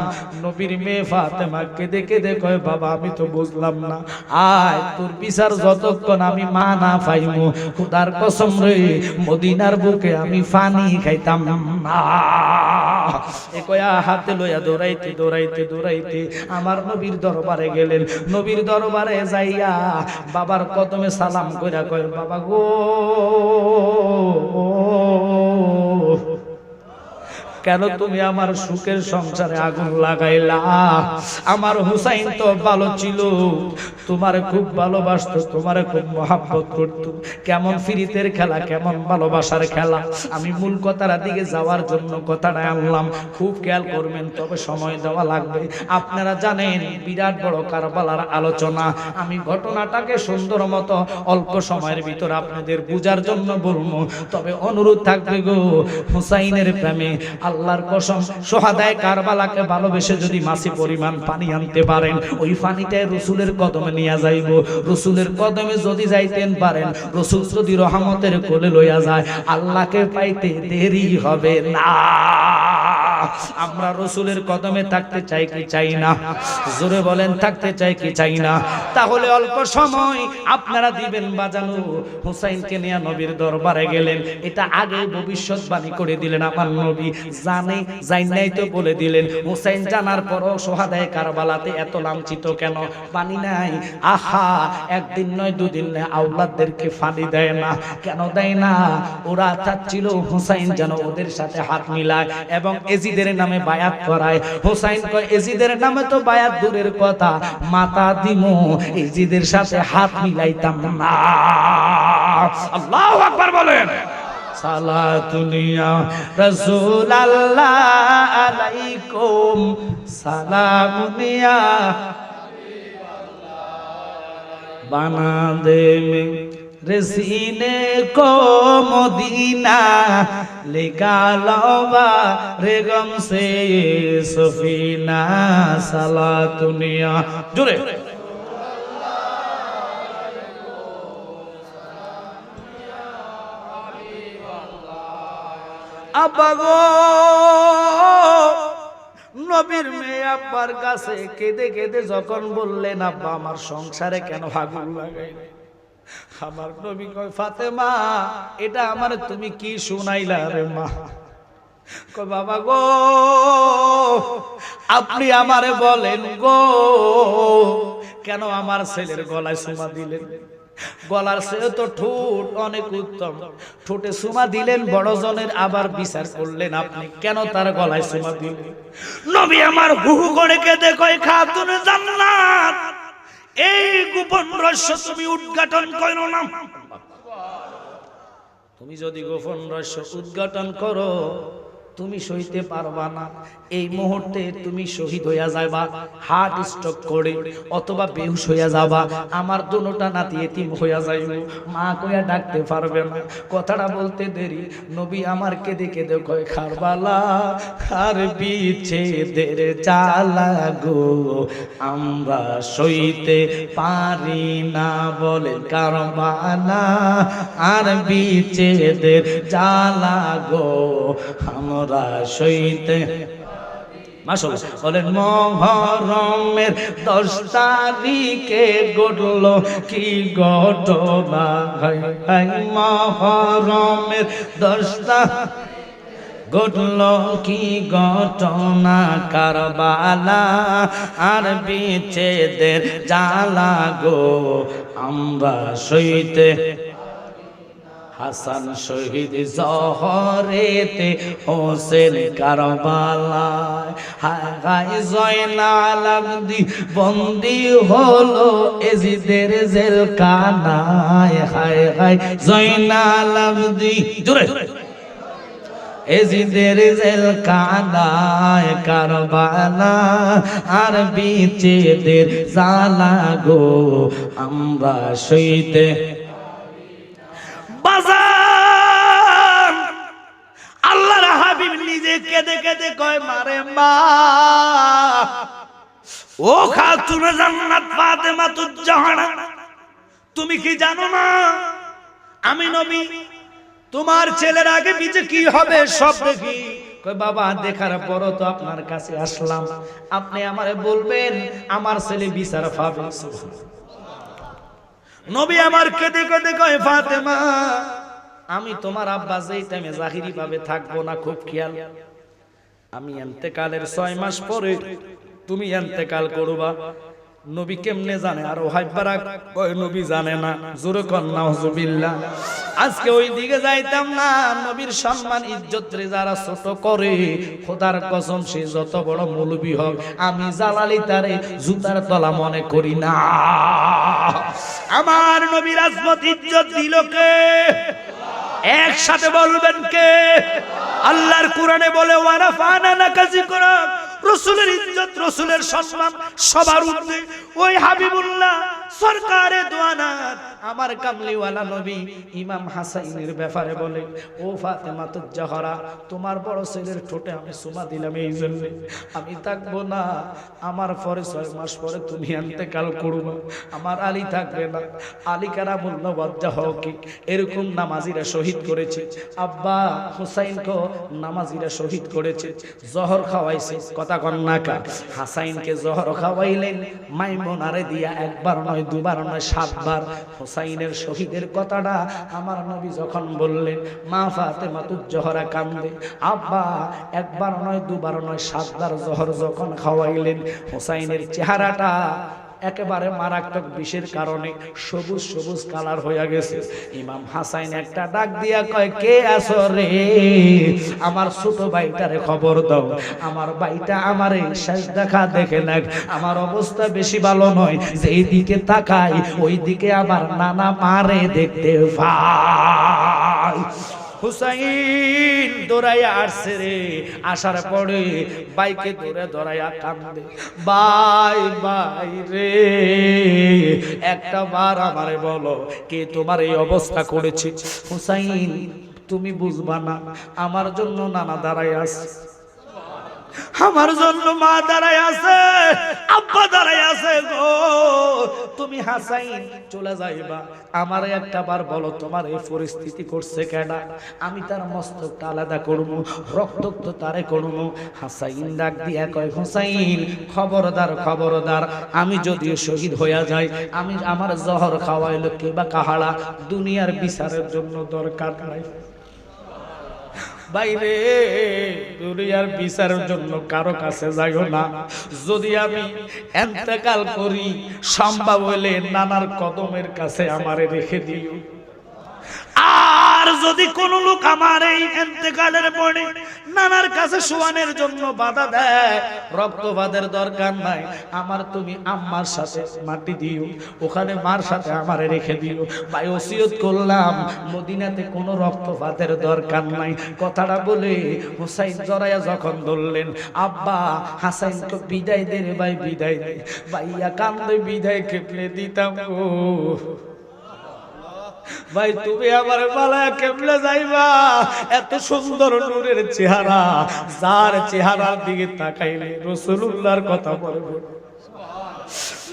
নবীর মেয়ে ফাতেমা কেঁদে কেঁদে কয় বাবা আমি তো বুঝলাম না, আয় তোর বিচার যতক্ষণ আমি মা না পাইমু খোদার কসম রে মদিনার বুকে আমি পানি খাইতাম না। এ কয়া হাতে লইয়া দৌড়াইতে দৌড়াইতে দৌড়াইতে আমার নবীর দরবারে গেলেন। নবীর দরবারে যাইয়া বাবার কদমে সালাম কইরা কয় বাবা গো কেন তুমি আমার সুখের সংসারে আগুন লাগাইলা? আমার হুসাইন তো ভালো ছিল, তোমারে খুব ভালোবাসতো, তোমারে খুব মহাব্বত করত। কেমন ফিরিতের খেলা, কেমন ভালোবাসার খেলা। আমি মূল কথার দিকে যাওয়ার জন্য কথাটা আনলাম, খুব খেয়াল করবেন, তবে সময় দেওয়া লাগবে। আপনারা জানেন বিরাট বড় কারবালার আলোচনা, আমি ঘটনাটাকে সুন্দর মতো অল্প সময়ের ভিতর আপনাদের বুঝার জন্য বলবো, তবে অনুরোধ থাকবে গো হুসাইনের প্রেমে আল্লাহর কসম সোহাদায়ে কারবালাকে ভালোবেসে যদি মাসি পরিমাণ পানি আনতে পারেন, ওই পানিটাই রসুলের কদমে নিয়ে যাইব। রসুলের কদমে যদি যাইতেন পারেন, রসুল যদি রহমতের কোলে লইয়া যায়, আল্লাহকে পাইতে দেরি হবে না। আমরা রসুলের কদমে থাকতে চাই কি চাই না? জোরে বলেন থাকতে চাই কি চাই না? তাহলে অল্প সময় আপনারা দিবেন বাজানো। হুসাইনকে নিয়ে নবীর দরবারে গেলেন, এটা আগে ভবিষ্যৎবাণী করে দিলেন আমার নবী, জানে যাই নাই তো বলে দিলেন। হুসাইন জানার পরও সোহাদায়ে কারবালাতে এত লাঞ্ছিত কেন? পানি নাই। আহা, একদিন নয় দুদিন নয়, আওলাদদেরকে পানি দেয় না। কেন দেয় না? ওরা চাচ্ছিল হুসাইন যেন ওদের সাথে হাত মিলায় এবং এজিদের নামে বায়াত করায়। হুসাইন কয় এজিদের নামে তো বায়াত দূরের কথা, মাথা দিমু, এজিদের সাথে হাত মিলাইতাম না। আল্লাহু আকবার বলেন। সালাতুনিয়া রাসূলুল্লাহ আলাইকুম সালামুনিয়া বানা দে रेसीने को मदीना ले गालवा रेगम से सफीना सलातुनिया जुरे আব্বা গো নবীর মেয়ে আব্বার কাছে কেঁদে কেঁদে যখন বললেন আব্বা আমার সংসারে কেন আগুন লাগাইলে, আমার নবী কয় ফাতেমা এটা আমার তুমি কি শুনাইলা রে মা? কয় বাবা গো আপনি আমারে বলেন গো কেন আমার ছেলের গলায় চুমা দিলেন? গলার চেয়ে তো ঠোঁট অনেক উত্তম, ঠোঁটে চুমা দিলেন বড় জনের, আবার বিচার করলেন আপনি কেন তার গলায় চুমা দিলেন? নবী আমার হু হু করে কেঁদে কয় খাতুনে জান্নাত এই গোপন রহস্য তুমি উদ্ঘাটন করো না। তুমি যদি গোপন রহস্য উদ্ঘাটন করো তুমি সইতে পারবা না, এই মুহূর্তে তুমি শহীদ হইয়া যাবা হার্ট স্ট্রোক করে, অথবা বেহুশ হইয়া যাবা। আমার দুটোটা নাতি এতিম হইয়া যাইব, মা কইয়া ডাকতে পারবে না। কথাটা বলতে দেরি নবী আমার কেঁদে কেঁদে কয় কারবালা আর বিচ্ছেদের জ্বালা গো আমরা সইতে পারি না, বলে কারবালা আর বিচ্ছেদের জ্বালা গো আমরা সইতে। মাশাআল্লাহ বলেন মুহররমের 10 তারিখে ঘটল কি ঘটনা, হায় হায় মুহররমের 10 ঘটল কি ঘটনা, কারবালা আর বিচ্ছেদের জ্বালা গো আমরা সইতে। হাসান শহীদ জহরেতে, হোসেন কারবালায়, হায় হায় জয়নাল আবদিন বন্দী হলো এজিদের জেলখানায়, হায় হায় জয়নাল আবদিন জোরে এজিদের জেলখানায়, কারবালা আর বিচ্ছেদের জ্বালা গো আমরা সইতে। আল্লাহর হাবিব নিজে কেঁদে কেঁদে কয় মারে মা, ও খাতুনে জান্নাত ফাতেমাতুজ জাহরা, তুমি কি জানো না আমি নবী, তোমার ছেলের আগে পিছে কি হবে সব দেখি। কই বাবা দেখার পরও তো আপনার কাছে আসলাম, আপনি আমারে বলবেন আমার ছেলে বিচার পাবে। নবী আমার কেঁদে কেঁদে কয় ফাতেমা, আমি তোমার আব্বা যেই টাইমে জাহিরি ভাবে থাকবো না, খুব খেয়াল, আমি ইন্তেকালের 6 মাস পরে তুমি ইন্তেকাল করবা। নবী কেমনে জানে? আর ওহাইবারা কয় নবী জানে না, জোরে কর নাউজুবিল্লাহ। আজকে ওই দিকে যাইতাম না, নবীর সম্মান ইজ্জত রে যারা ছোট করে, খোদার কসম সে যত বড় মৌলবী হোক, আমি জালালি তারে জুতার তলা মনে করি না। আমার নবীর আজমত ইজ্জত দিল কে? একসাথে বলবেন কে? আল্লাহর কোরআনে বলে ওয়ারাফানা লাকা যিকরাক, রাসূলের ইজ্জত রাসূলের সম্মান সবার ঊর্ধ্বে। ওই হাবিবুল্লাহ সরকারে দোয়ানাত আমার কামলিওয়ালা নবী ইমাম হাসাইনের ব্যাপারে বলে, ও ফাতেমাতুজ জাহরা, তোমার বড় ছেলের ঠোঁটে আমি চুমা দিলাম এই জন্য, আমি থাকবো না, আমার পরে 6 মাস পরে তুমি ইন্তেকাল করবে, আমার আলী থাকবে না। আলী কারামুল্লাহ ওয়াজ্জাহ কি এরকম নামাজিরা শহীদ করেছে, আব্বা হুসাইনকে নামাজিরা শহীদ করেছে, জহর খাওয়াইছে, কথা কন্নাকা হাসাইনকে জহর খাওয়াইলেন মাইমুনারে দিয়া, একবার নয় দুবার নয় 7 বার। হুসাইনের শহীদের কথাটা আমার নবী যখন বললেন, মা ফাতেমাতুজ জাহরা কান্দে, আব্বা একবার নয় দুবার নয় 7 বার জহর যখন খাওয়াইলেন, হুসাইনের চেহারাটা একেবারে মারাত্মক বিষের কারণে সবুজ সবুজ কালার হয়ে গেছে। ইমাম হাসাইন একটা ডাক দিয়া কয়, কে আছো রে? আমার ছোট ভাইটারে খবর দাও, আমার ভাইটা আমারে শেষ দেখা দেখে না, আমার অবস্থা বেশি ভালো নয়, যেই দিকে তাকাই ওই দিকে আমার নানা মারে দেখতে পাই। হুসাইন দৌড়াইয়া আসছে রে, আসার পরে বাইকে দৌড়ে দৌড়াইয়া কান্দে, ভাই ভাই রে, একটা বার আমারে বলো কে তোমার এই অবস্থা করেছে? হুসাইন তুমি বুঝবা না, আমার জন্য নানা দাঁড়াই আছে, আমার জন্য মা দাঁড়ায় আছে, আব্বা দাঁড়ায় আছে গো, তুমি হাসাইন চলে যাইবা, আমার একটা বার বলো তোমার এই পরিস্থিতি করছে কেডা? আমি তার মস্তকটা আলাদা করবো, রক্তাক্ত তারে করবো। হাসাইন ডাক দিয়া কয়, হুসাইন খবরদার খবরদার, আমি যদিও শহীদ হইয়া যাই, আমি আমার জহর খাওয়াইলো কে বা কাহারা, দুনিয়ার বিচারের জন্য দরকার নাই। বাইরে দুনিয়ার বিচারের জন্য কারো কাছে যাইও না, যদি আমি ইন্তেকাল করি সম্ভব হইলে নানার কদমের কাছে আমারে রেখে দিও। আর যদি কোন লোক আমার এই ইন্তেকালের পরে নানার কাছে শোয়ানোর জন্য বাধা দেয়, রক্তপাতের দরকার নাই, আমার তুমি আম্মার সাথে মাটি দিও, ওখানে মার সাথে আমারে রেখে দিও। ভাই ওসিয়ত করলাম মদিনাতে কোনো রক্তপাতের দরকার নাই। কথাটা বলে হুসাইন জড়াইয়া যখন ধরলেন, আব্বা হাসাইনকে বিদায় দে রে ভাই, বিদায় দে। ভাইয়া কান্দে, বিদায় কেমনে দিতাম গো ভাই, তুমি আমার পালায়া কেমনে যাইবা? এত সুন্দর নূরের চেহারা, যার চেহারার দিকে তাকাইলে রাসূলুল্লাহর কথা মনে পড়ে।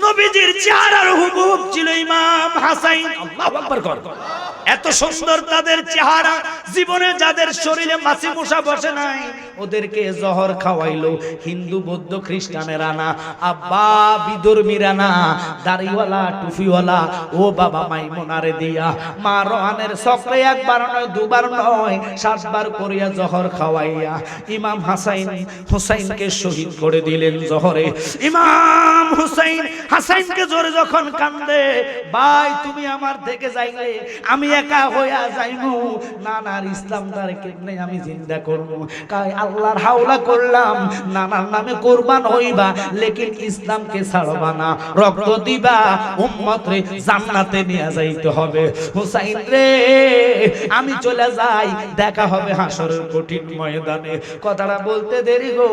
নবীজির চেহারার হুবহু ছিল ইমাম হাসাইন। আল্লাহু আকবার কর। এত সুন্দর তাদের চেহারা, জীবনে যাদের শরীরে মাছি মশা বসে নাই ওদেরকে জহর খাওয়াইলো হিন্দু বৌদ্ধ খ্রিস্টানেরা না, আব্বা বিধর্মীরা না, দাড়িওয়ালা টুপিওয়ালা ও বাবা মাইমুনারে দিয়া মা রোহানের চক্রে একবার নয় দুবার নয় 7 বার করিয়া জহর খাওয়াইয়া ইমাম হুসাইনকে শহীদ করে দিলেন জহরে। ইমাম হুসাইন হাসাইনকে জোরে যখন কান্দে, ভাই তুমি আমার থেকে যাইলে আমি একা হইয়া যাইমু, নানার ইসলামটার কেমনে আমি জিন্দা করব? কাই আল্লাহর হাওলা করলাম, নানার নামে কুরবান হইবা, লেকিন ইসলামকে ছাড়বা না, রক্ত দিবা, উম্মত রে জান্নাতে নিয়ে যাইতে হবে। হুসাইন রে আমি চলে যাই, দেখা হবে হাসরের কঠিন ময়দানে। কথাটা বলতে দেরি গো,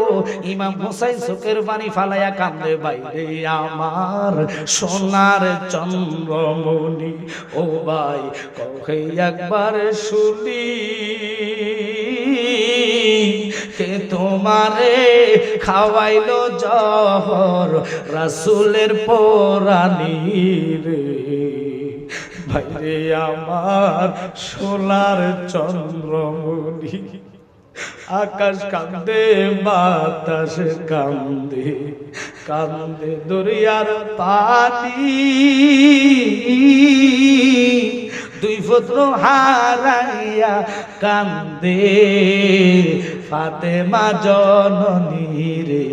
ইমাম হুসাইন চোখের পানি ফালাইয়া কান্দে, বাইরে আমার সোনার চন্দ্রমণি ও ভাই কহে একবার শুনি, কে তোমারে খাওয়াইলো জহর রাসূলের পরানি রে, ভাইরে আমার সোনার চন্দ্রমণি। আকাশ কান্দে বাতাস কান্দে, কান্দে দরিয়ার পানি, দুই পুত্র হারাইয়া কান্দে ফাতেমা জননী রে,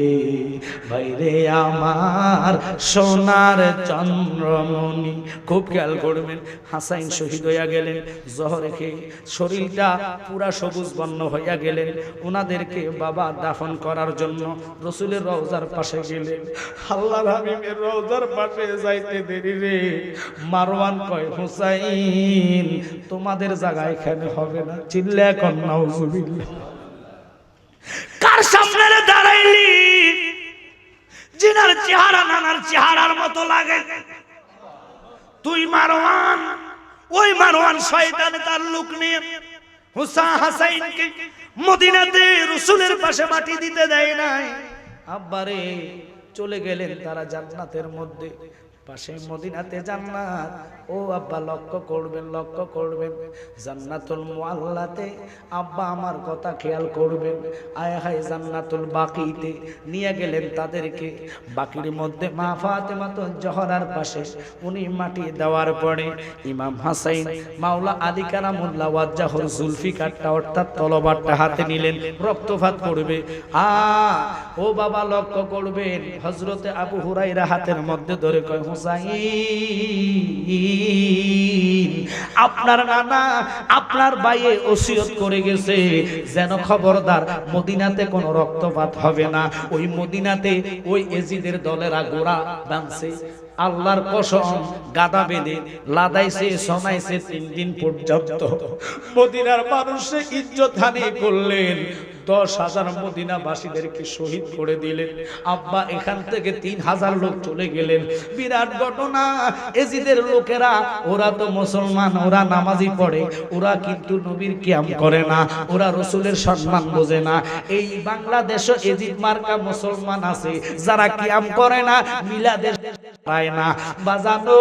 ভাইরে আমার সোনার চন্দ্রমণি। খুব খেয়াল করবেন, হাসাইন শহীদ হইয়া গেলেন জহরে খেয়ে, শরীরটা পুরা সবুজ বর্ণ হইয়া গেলেন। ওনাদেরকে বাবা দাফন করার জন্য রসুলের রওজার পাশে গেলেন। আল্লাহর হাবিবের রওজার পাশে যাইতে দেরি রে, মারওয়ান কয় হুসাইন তোমাদের জায়গা এখানে হবে না। চিল্লা এখন নাউজুবিল্লাহ। কার সামনে দাঁড়াইলি জিনার চেহারা নানার চেহারার মতো লাগে, তুই মারওয়ান। ওই মারওয়ান শয়তানে তার লোক নিয়ে হাসাইনকে মদিনাতে রাসূলের পাশে মাটি দিতে দেয় নাই। আব্বারে চলে গেলেন তারা জান্নাতের মধ্যে, পাশে মদিনাতে জান্নাত। ও আব্বা লক্ষ্য করবেন, লক্ষ্য করবেন, জান্নাতুল মুআল্লাতে আব্বা আমার কথা খেয়াল করবেন। আয় হায় জান্নাতুল বাকিতে নিয়ে গেলেন তাদেরকে। বাকির মধ্যে মা ফাতেমা তো জহরার পাশে উনি মাটি দেওয়ার পরে ইমাম হাসাইন মাওলা আলী কারামুল্লাহ ওয়াজ্জাহুর জুলফিকারটা অর্থাৎ তলোয়ারটা হাতে নিলেন, রক্তপাত করবে। ও বাবা লক্ষ্য করবেন, হযরতে আবু হুরায়রা হাতের মধ্যে ধরে কয় হুসাইন আপনার নানা আপনার ভাইয়ে ওসিয়ত করে গেছে যেন খবরদার মদিনাতে কোনো রক্তপাত হবে না। ওই মদিনাতে ওই এজিদের দলেরা গোড়া বাঁধছে, আল্লাহর কসম গাদা বেঁধে লাদাইছে শোনাইছে 3 দিন পর্যন্ত। মদিনার মানুষে ইজ্জত হানি করলেন, 10,000 মদিনাবাসীদেরকে শহীদ করে দিলেন। আব্বা এখান থেকে 3,000 লোক চলে গেলেন। বিরাট ঘটনা। এজিদের লোকেরা ওরা তো মুসলমান, ওরা নামাজি পড়ে, ওরা কিন্তু নবীর কিয়াম করে না, ওরা রাসূলের সম্মান বোঝে না। এই বাংলাদেশে এজিদ মার্কা মুসলমান আছে যারা কিয়াম করে না, মিলাদে পায় না। বাজানো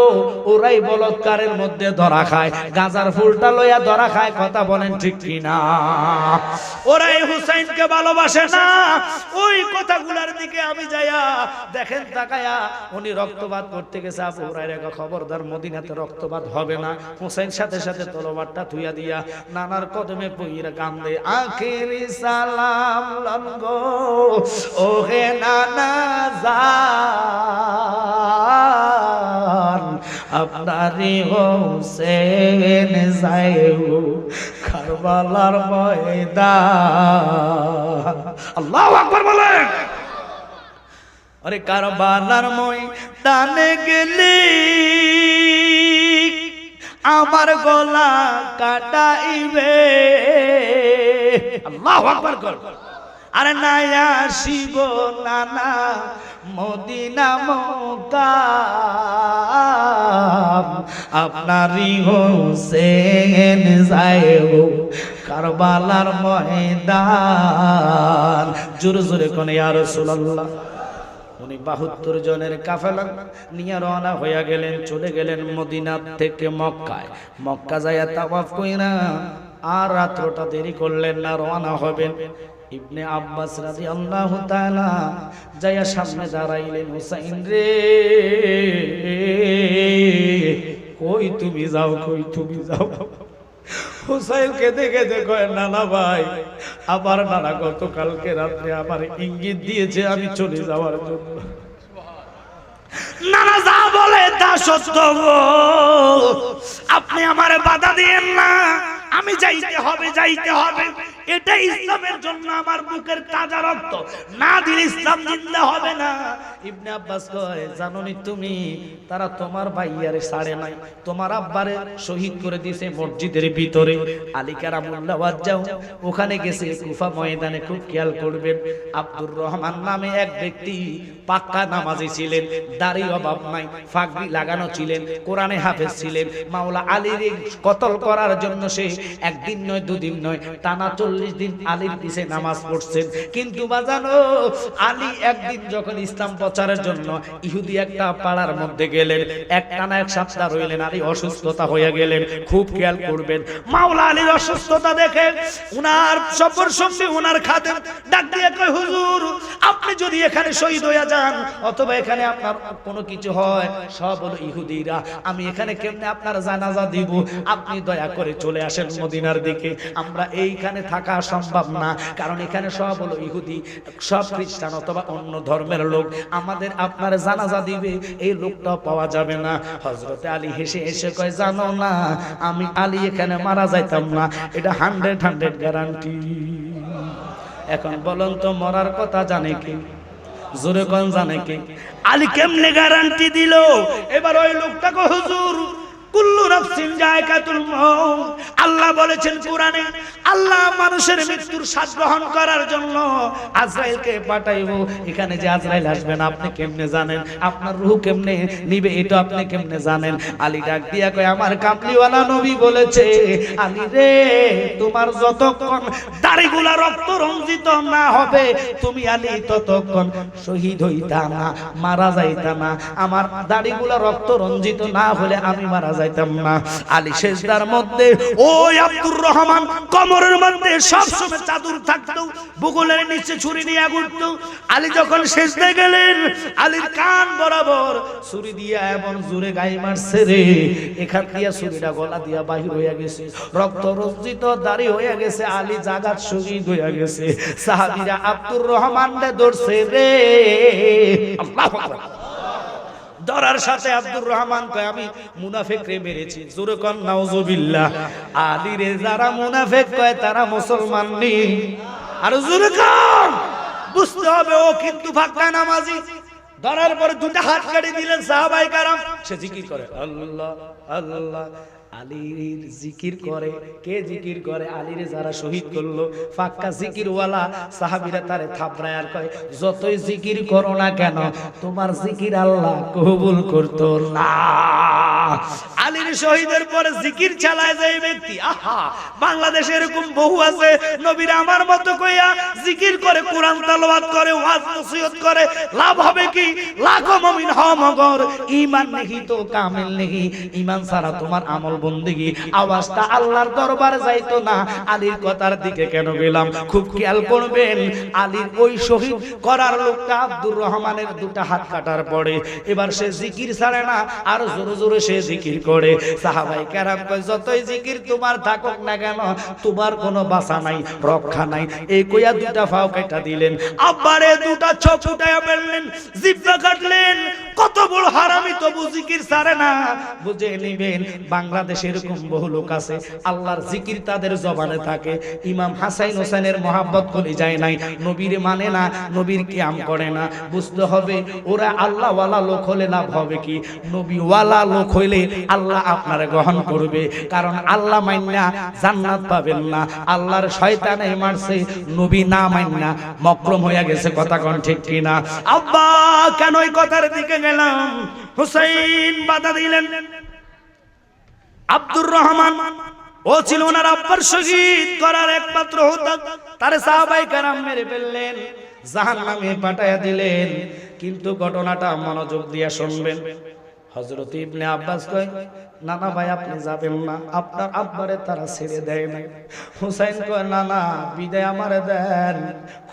ওরাই বলৎকারের মধ্যে ধরা খায়, গাঁজার ফুলটা লইয়া ধরা খায়। কথা বলেন ঠিক কিনা? ওরাই হুসাইনকে ভালোবাসে না। ওই কথাগুলোর দিকে আমি যাইয়া দেখেন তাকায়া উনি রক্তপাত করতে গেছে। আবু হুরায়রা খবরদার মদিনাতে রক্তপাত হবে না। হুসাইন সাথে সাথে তলোয়ারটা থুইয়া দিয়া নানার কদমে পইরা কান্দে, আখিরি সালাম লঙ্গো ও হে নানা জান, আপনারি হোসেন যাইও কারবালার ময়দান। আল্লাহু আকবার বলেন। আরে কারবালার ময়দানে গেলি আমার গলা কাটাইবে। আল্লাহু আকবার কর। আরে নায়া শিব নানা মদিনা মুকাম আপনারই হোসেন যায়ও কারবালার ময়দান। জোরে জোরে কোন ইয়া রাসূলুল্লাহ। উনি 72 জনের কাফেলা নিয়ে রওনা হয়ে গেলেন, চলে গেলেন মদিনা থেকে মক্কায়। মক্কা যায়া তাওয়াফ কইরা আর রাত্রটা দেরি করলেন না, রওনা হবেন। ইবনে আব্বাস রাদিয়াল্লাহু তাআলা যায়া সামনে দাঁড়াইলেন, হুসাইন রে কই তুমি যাও, কই তুমি যাও। হুসাইনকে দেখে দেখো নানা ভাই, আবার নানা গতকালকে রাত্রে আমার ইঙ্গিত দিয়েছে আমি চলে যাওয়ার জন্য। নানা যা বলে তা সত্য, আপনি আমারে বাধা দিয়েন না, আমি যাইতে হবে, যাইতে হবে। এটা ইসলামের জন্য আমার বুকের তাজা রক্ত, না দিলে ইসলাম জিন্দা হবে না। ইবনে আব্বাস কয়, জানোনি তুমি তারা তোমার ভাইয়ারে ছাড়ে নাই, তোমার আব্বারে শহীদ করে দিয়েছে মসজিদের ভিতরে। আলী কারামুল্লাহ ওয়াজ্জাহ ওখানে গেছে কুফা ময়দানে। খুব খেয়াল করবেন, আব্দুর রহমান নামে এক ব্যক্তি পাক্কা নামাজি ছিলেন, দাড়ি অভাব নাই, ফাগড়ি লাগানো ছিলেন, কোরআনে হাফেজ ছিলেন। মাওলা আলীর কতল করার জন্য সে একদিন নয় দুদিন নয় টানা 40 দিন আলীর পিছে নামাজ পড়ছেন। কিন্তু বাজানো আলী একদিন যখন ইসলাম প্রচারের জন্য ইহুদি একটা পাড়ার মধ্যে গেলেন, একটানা 1 সপ্তাহ রইলেন, আলী অসুস্থতা হয়ে গেলেন। খুব খেয়াল করবেন, মাওলা আলীর অসুস্থতা দেখে উনার সফর সঙ্গী উনার খাদেম ডাক দিয়ে কয়, হুজুর আপনি যদি এখানে শহীদ হয়ে যান অথবা এখানে আপনার কোনো কিছু হয়, সব হলো ইহুদিরা, আমি এখানে কেমনে আপনার জানাজা দিব, আপনি দয়া করে চলে আসেন মদিনার দিকে। আমরা এইখানে থাকা সম্ভব না, কারণ এখানে সব হলো ইহুদি, সব খ্রিস্টান অথবা অন্য ধর্মের লোক, আমাদের আপনার জানাজা দিবে এই লোকটাও পাওয়া যাবে না। হযরতে আলী হেসে হেসে কয়, জানো না আমি আলী এখানে মারা যাইতাম না, এটা 100 গ্যারান্টি। এখন বলুন তো মরার কথা জানে কি? জোরে কোন জানে কি? আলী কেমনে গ্যারান্টি দিল? এবার ওই লোকটাকে, হুজুর কুল্লু নাফসিন যায়কাতুল মাউত, আল্লাহ বলেছেন কোরআনে, আল্লাহ মানুষের মৃত্যুর স্বাদ গ্রহণ করার জন্য আজরাইলকে পাঠাইবো। এখানে যে আজরাইল আসবে না আপনি কেমনে জানেন? আপনার রূহ কেমনে নিবে এটা আপনি কেমনে জানেন? আলী ডাক দিয়া কয়, আমার কামলিওয়ালা নবী বলেছে, আলী রে তোমার যতক্ষণ দাড়িগুলা রক্ত রঞ্জিত না হবে তুমি আলী ততক্ষণ শহীদ হইতা না, মারা যাইতা না। আমার দাড়িগুলা রক্ত রঞ্জিত না হলে আমি মারা যাইতাম না। আলী সেজদার মধ্যে, ওই আব্দুর রহমান কোমরের মধ্যে সবসময় চাদর থাকতো, বুকুলের নিচে ছুরি নিয়ে ঘুরতো। আলী যখন সেজদায় গেলেন, আলীর কান বরাবর ছুরি দিয়া এমন জোরে গায়ে মারছে রে, এখান দিয়া ছুরিটা গলা দিয়া বাহির হইয়া গেছে, রক্ত রঞ্জিত দাড়ি হইয়া গেছে, আলী জাগাত শহীদ হইয়া গেছে। সাহাবীরা আব্দুর রহমানকে ধরছে রে, আল্লাহু আকবার। ধরার সাথে আব্দুর রহমান কয়, আমি মুনাফিক রে মেরেছি। জোরে কোন নাউজুবিল্লাহ। আলী রে যারা মুনাফিক কয় তারা মুসলমান নি। আর জোরে কোন, বুঝতে হবে ও কিন্তু পাক্কা নামাজি। ধরার পরে দুটো হাত কাটি দিলেন সাহাবায়ে কেরাম। সে জিকির করে আল্লাহ আল্লাহ। আলীর জিকির করে, কে জিকির করে? আলীরে যারা শহীদ করলো, পাক্কা জিকিরওয়ালা। সাহাবীরা তারে থাপড়ায় আর কয়, যতই জিকির করো না কেন তোমার জিকির আল্লাহ কবুল করতো না। আলীর শহীদের পরে জিকির চালায় যায় ব্যক্তি, আহা বাংলাদেশে এরকম বহু আছে, নবীর আমার মতো কইয়া জিকির করে, কোরআন তেলাওয়াত করে, ওয়াজ নসিহত করে, লাভ হবে কি? লাখো মুমিন হও মগর ঈমান নেহি তো কামিল নেহি, ঈমান ছাড়া তোমার আমল বন্দেগী আওয়াজটা আল্লাহর দরবারে যাইতো না। আলীর কথার দিকে কেন গেলাম খুব খেয়াল করবেন। আলীর ওই শহীদ করার লোকটা আব্দুর রহমানের দুটো হাত কাটার পরে এবার সে জিকির ছাড়ে না, আর জোরে জোরে সে জিকির করে। সাহাবায়ে কেরাম কয় যতই জিকির তোমার থাকুক না কেন তোমার কোনো বাসা নাই, রক্ষা নাই। এই কইয়া দুটা ফাও কেটে দিলেন। আব্বারে দুটা চোখ উঠায়া ফেললেন, জিহ্বা কাটলেন। কত বড় হারামি তবু জিকির ছাড়ে না। বুঝে নিবেন বাংলাদেশে এরকম বহু লোক আছে আল্লাহর জিকির তাদের জবানে থাকে। ইমাম হাসান হোসেনের মহব্বত কলি যায় নাই, নবীর মানে না, নবীর কিয়াম করে না। বুঝতে হবে ওরা আল্লাহ ওয়ালা লোক হলে লাভ হবে কি, নবী ওয়ালা লোক হইলে আল্লাহ আপনারে গ্রহণ করবে। কারণ আল্লাহ মাইন্না জান্নাত পাবেন না, আল্লাহর শয়তানে মারছে, নবী না মাইন্না মকরম হইয়া গেছে। কথা কোন ঠিক কিনা? আব্বা কেন এই কথার দিকে গেলাম? হুসাইন বাধা দিলেন। আব্দুর রহমান ও ছিল ওনার আব্বার শহীদ করার একমাত্র হোতাক, তার সাহাবায়ে কেরাম মেরে ফেললেন, জাহান্নামে পাঠায়া দিলেন। কিন্তু ঘটনাটা মনোযোগ দিয়ে শুনবেন। হযরত ইবনে আব্বাস কয় না না ভাই আপনি যাবেন না, আপনার আব্বারে তারা ছেড়ে দেয় না। হুসাইন কয় না না বিদায় আমারে দেন,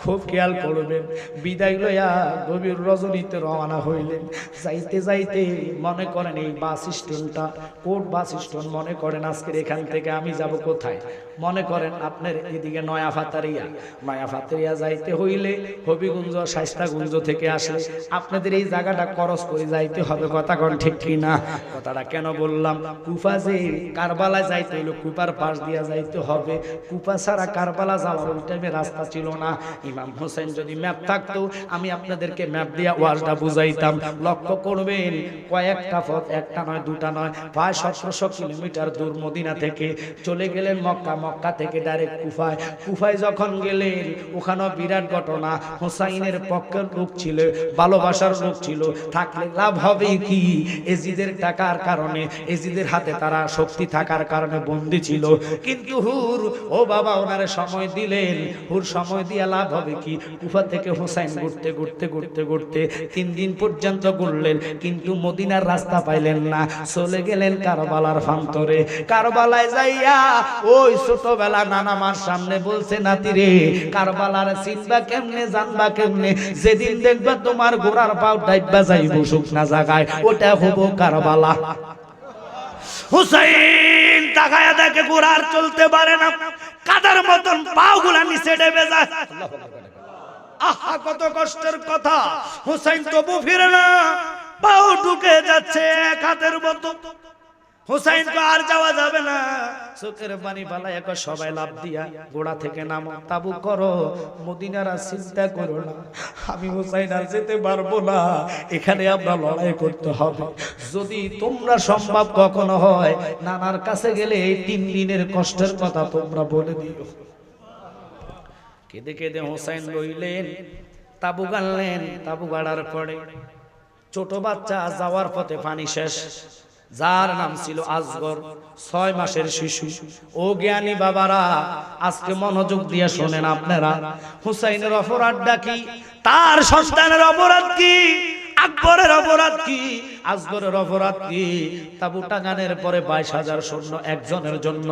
খুব খেয়াল করবেন। বিদায় লইয়া গভীর রজনীতে রওনা হইলেন। যাইতে যাইতে মনে করেন এই বাস স্ট্যান্ডটা কোট বাস স্ট্যান্ড, মনে করেন আজকের এখান থেকে আমি যাব কোথায়, মনে করেন আপনার এদিকে নয়া ফাতারিয়া যাইতে হইলে হবিগঞ্জ শাইস্তাগঞ্জ থেকে আসলে আপনাদের এই জায়গাটা ক্রস করে যাইতে হবে। কথা কোন ঠিক কিনা? কথাটা কেন বললাম? কুফা যে কারবালায় যাইতে হইলো কুপার পাশ দিয়া যাইতে হবে। কুফা ছাড়া কারবালা যাওয়ার ওই টাইমে রাস্তা ছিল না। ইমাম হোসেন যদি ম্যাপ থাকতো আমি আপনাদেরকে ম্যাপ দিয়া ওয়াজটা বুঝাইতাম। লক্ষ্য করবেন কয়েকটা পথ, একটা নয় দুটা নয়, প্রায় 1700 কিলোমিটার দূর মদিনা থেকে চলে গেলেন মক্কা, মক্কা থেকে ডাইরেক্ট কুফায়। কুফায় যখন গেলেন ওখানেও বিরাট ঘটনা। হোসাইনের পক্ষের লোক ছিল, ভালোবাসার লোক ছিল, থাকলে লাভ হবে কি? এজিদের টাকার কারণে, এজিদের হাতে তারা শক্তি থাকার কারণে বন্দী ছিল। কিন্তু হুর ও বাবা ওনারে সময় দিলেন, হুর সময় দিয়ে লাভ হবে কি? কুফা থেকে হোসাইন ঘুরতে ঘুরতে ঘুরতে ঘুরতে 3 দিন পর্যন্ত ঘুরলেন, কিন্তু মদিনার রাস্তা পাইলেন না। চলে গেলেন কারবালার প্রান্তরে। কারবালায় যাইয়া ওই ছোটবেলা নানা মার সামনে বলছে নাতি রে কারবালার চিনবা কেমনে, জানবা কেমনে? যেদিন দেখবা তোমার ঘোড়ার পাও ডাইবা যাইব শুকনা জায়গায়, ওটা হবো কারবালা। হুসাইন তাকায়া দেখে ঘোড়ার চলতে পারে না, কাদার মতন পাও গুলা নিচে ডেবে যায়। আহা কত কষ্টের কথা! হুসাইন তবু ফিরে না, পাও ঢুকে যাচ্ছে এক হাতের মতো। হুসাইন তো আর যাওয়া যাবে না, চোখের পানি পালায় সবাই লাভ দিয়া ঘোড়া থেকে নামো, তাবু করো, মদিনার আর চিন্তা করো না। আমি হুসাইন আর যেতে পারবো না, এখানে আমরা লড়াই করতে হবে। যদি তোমরা সম্ভব কখনো হয় নানার কাছে গেলে এই 3 দিনের কষ্টের কথা তোমরা বলে দিও। কেঁদে কেঁদে হুসাইন রইলেন, তাবু গাড়লেন। তাবু গাড়ার পরে ছোট বাচ্চা যাওয়ার পথে পানি শেষ, যার নাম ছিল আজগর, 6 মাসের শিশু। ও জ্ঞানী বাবারা আজকে মনোযোগ দিয়ে শোনেন আপনারা, হুসাইনের অপরাধটা কি, তার সন্তানের অপরাধ কি, আকবরের অপরাধ কি, আজগরের অপরাধ কি? তাবু টাঙানোর পরে 22,000 সৈন্য একজনের জন্য।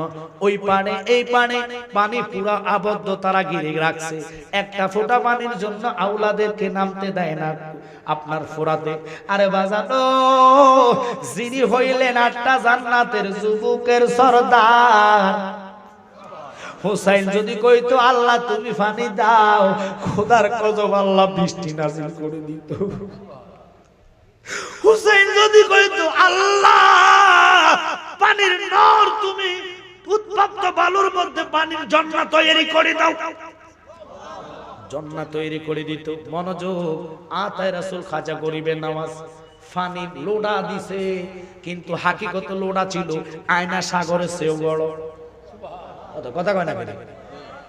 ওই পানে এই পানে পানি পুরো আবদ্ধ, তারা ঘিরে রাখছে। একটা ফোঁটা পানির জন্য আওলাদেরকে নামতে দেয় না আপনার ফোরাতে। আরে বাজানো যিনি হইলেন 8টা জান্নাতের যুবকের সরদার, হুসাইন যদি কইতো আল্লাহ তুমি পানি দাও, খোদার কসম আল্লাহ বৃষ্টি নাজিল করে দিত। হুসাইন যদি কইতো আল্লাহ পানির নর তুমি উত্তপ্ত বালুর মধ্যে পানির জান্নাত তৈরি করে দাও, জান্নাত তৈরি করে দিত। মনোযোগ, আতায় রাসূল খাজা গরিবের নামাজ পানি লোড়া দিছে, কিন্তু হাকিকত লোড়া ছিল আয়না সাগরের চেয়েও বড়। কথা কয় না?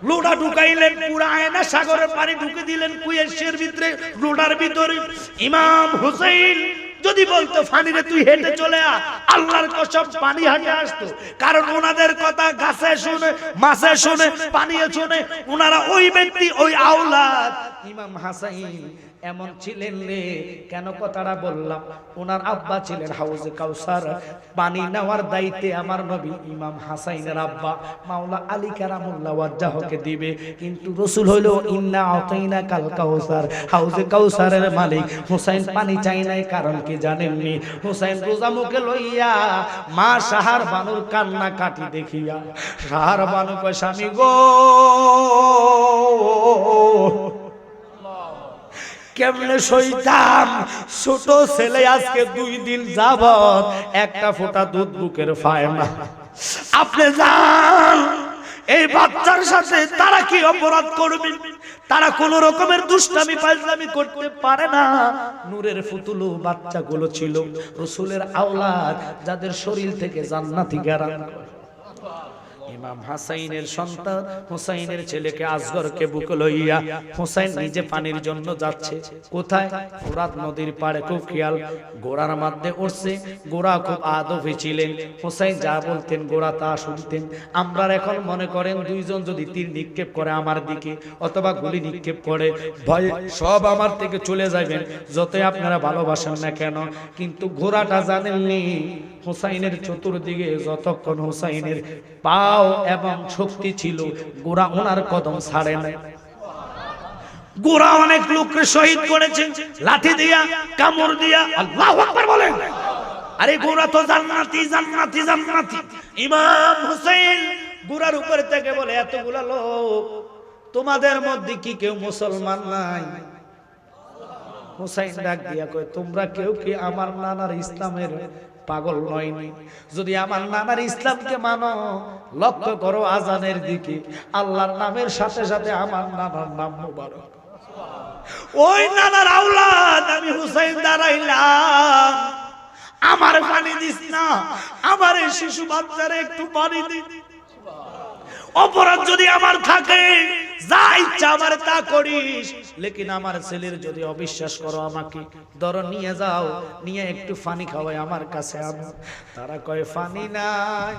লোড়া ঢুকাইলেন, পুরা আয়না সাগরের পানি ঢুকে দিলেন কুয়েশের ভিতরে, লোড়ার ভিতরে। ইমাম হুসাইন যদি বলতো ফানিরে তুই হেঁটে চলে আ, আল্লাহর কসম পানি হাঁটে আসতো। কারণ ওনাদের কথা গাছে শুনে, মাছে শুনে, পানিয়ে শুনে, ওনারা ওই ব্যক্তি, ওই আওলাদ। ইমাম হাসাইন এমন ছিলেন রে, কেন কথাটা বললাম, ওনার আব্বা ছিলেন হাউজে কাউসার, পানি নেওয়ার দায়িত্বে আমার নবী ইমাম হাসাইনের আব্বা মাওলা আলী কারামুল্লাহ ওয়াজ্জাহকে দিবে, কিন্তু রাসূল হলো ইন্না আতাইনা কাল কাউসার, হাউজে কাউসারের মালিক। হুসাইন পানি চাই নাই, কারণ কি জানেননি? হুসাইন রোজা মুখে লইয়া মা সাহার বানুর কান্না কাটি দেখিয়া সাহার বানু কয়, স্বামী গো কেমনে সইতাম, ছোট ছেলে আজকে 2 দিন যাবত একটা ফোঁটা দুধ বুকের পায় না। আপনি যান, এই বাচ্চার সাথে তারা কি অপরাধ করবে? তারা কোন রকমের দুষ্টামি ফাজলামি করতে পারে না। নূরের ফুতুলু বাচ্চাগুলো ছিল রাসূলের আওলাদ, যাদের শরীর থেকে জান্নাতি ঘ্রাণ। ইমাম হাসাইনের সন্তান হুসাইনের ছেলেকে আসগরকে বুকে লইয়া হুসাইন নিজে পানির জন্য যাচ্ছে। কোথায়? ফোরাত নদীর পাড়ে। খুব খেয়াল, ঘোড়ার মধ্যে উঠছে। ঘোড়া খুব আদবী ছিলেন, হুসাইন যা বলতেন ঘোড়া তা শুনতেন। আমরা এখন মনে করেন দুইজন যদি তীর নিক্ষেপ করে আমার দিকে অথবা গুলি নিক্ষেপ করে, ভয় সব আমার থেকে চলে যাবেন, যতই আপনারা ভালোবাসেন না কেন। কিন্তু ঘোড়াটা জানেননি হুসাইনের চতুর্দিকে যতক্ষণ হুসাইনের পাও এবং শক্তি ছিল, গোরা ওনার কদম ছাড়ে নাই। গোরা অনেক লোককে শহীদ করেছে লাঠি দিয়া, কামড় দিয়া। আল্লাহু আকবার বলেন। আরে গোরা তো জান্নাতি জান্নাতি জান্নাতি। ইমাম হুসাইন গোরার উপর থেকে বলে, এতগুলা লোক, তোমাদের মধ্যে কি কেউ মুসলমান নাই? হুসাইন ডাক দিয়া কয়, তোমরা কেউ কি আমার নানার ইসলামের পাগল নয়নি? যদি আমার নানার ইসলামকে মানো, লক্ষ্য করো আজানের দিকে, আল্লাহর নামের সাথে সাথে আমার নানার নাম মুবারক। ওই নানার আওলাদ আমি হুসাইন দাঁড়াইলাম, আমার পানি দিস না, আমার এই শিশু বাচ্চারে একটু পানি দি। অপরাধ যদি আমার থাকে, যা ইচ্ছা আমার তা করিস, লেকিন আমার ছেলের যদি অবিশ্বাস করো, আমাকে ধরো নিয়ে যাও, নিয়ে একটু পানি খাওয়াই আমার কাছে আনো। তারা কয়, পানি নাই,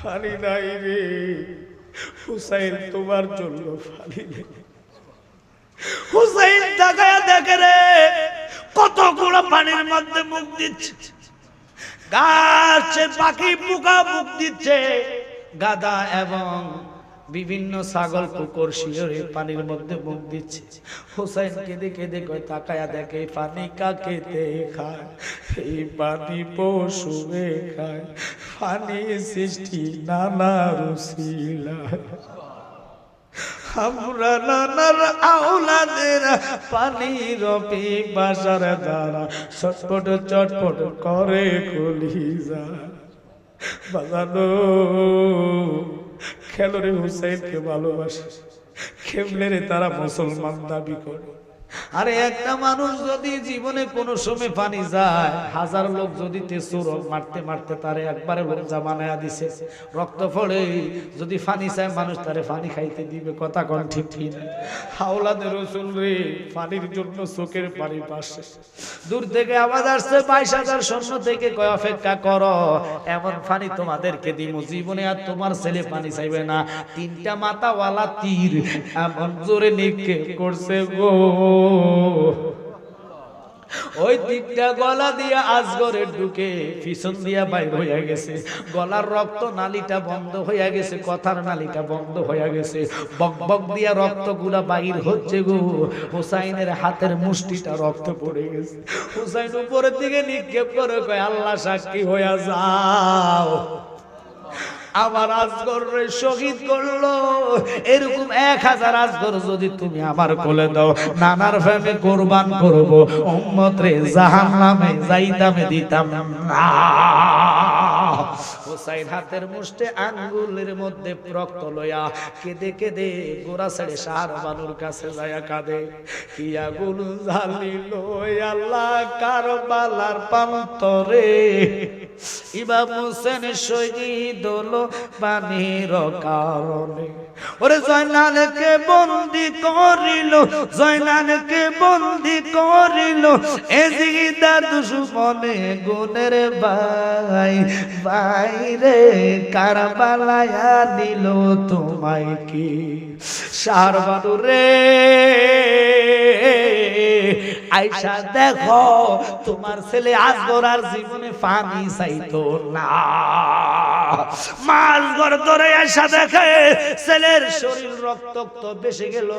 পানি নাই রে হুসাইন, তোমার জন্য পানি নেই। হুসাইন তাকায়া দেখে রে, কতগুলো পানির মধ্যে মুখ দিচ্ছে, গাছে পাখি পোকা মুখ দিচ্ছে, গাদা এবং বিভিন্ন ছাগল কুকুর শিয়রে পানির মধ্যে মুখ দিচ্ছে। হুসাইন কেঁদে কেঁদে কয়, তাকায়া দেখে পানি কাকে খায়, এই পানি পশুবে খায়, পানি সৃষ্টি নানা রুসিলা, আমরা নানার আওলাদের পানির পিপাসার দ্বারা চটপট চটপট করে কলিজা। বাজানো খেলোরে হুসাইনকে ভালোবাসে, খেমলে রে তারা মুসলমান দাবি করে। আরে একটা মানুষ যদি জীবনে কোনো সময় পানি যায়, 1000 লোক যদি তেসুর মারতে মারতে তারে একবারে লজ্জা বানায়া দিছে, রক্ত পড়ে যদি পানি চায় মানুষ তারে পানি খাইতে দিবে। কথা কোন ঠিক ঠিক না? আওলাদে রাসূল রে, পানির জন্য চোখের পানি পাশে। দূর থেকে আওয়াজ আসছে, 22000 সৈন্য থেকে কয়, অপেক্ষা করো, এমন পানি তোমাদেরকে দিব, জীবনে আর তোমার ছেলে পানি চাইবে না। 3টা মাথাওয়ালা তীর এমন জোরে নিক্ষেপ করছে গো, ওই তীরটা গলা দিয়া আজগরের ঢুকে পিছন দিয়া বাইর হইয়া গেছে। গলার রক্ত নালীটা বন্ধ হইয়া গেছে, কথার নালীটা বন্ধ হইয়া গেছে, বক বক দিয়া রক্তগুলা বাইর হচ্ছে গো। হুসাইনের হাতের মুষ্টিটা রক্ত পড়ে গেছে। হুসাইন উপরের দিকে নিক্ষেপ করে কয়, আল্লাহ সাক্ষী হইয়া যাও, আমার আসগরে শহীদ করলো, এরকম 1000 আসগর যদি তুমি আমার কোলে দাও, নানার প্রেমে কুরবান করব, উম্মত রে জাহান্নামে যাইতামে দিতাম না। হুসাইন হাতের মুষ্টি আঙ্গুলের মধ্যে রক্ত লয়া কেঁদে কেঁদে গোরা ছেড়ে শাহর বানুর কাছে যায়া কাঁদে, কিয়া গুল ঝালিল আল্লাহ কারবালার প্রান্তরে, ইমাম হোসেন শহীদ হলো পানির কারণে। ওরে জয়নালকে বন্দি করিল, জয়নালকে বন্দি করিল, এজিদা দুশমনে গুনের ভাই, বাইরে কারবালায়া দিল তোমায় কি। শাহর বানু রে, আয়সা দেখো তোমার ছেলে আসগর আর জীবনে পানি চাইতো না। মা আসগর ধরে আয়সা দেখে ছেলের শরীর রক্তাক্ত বেশি গেল,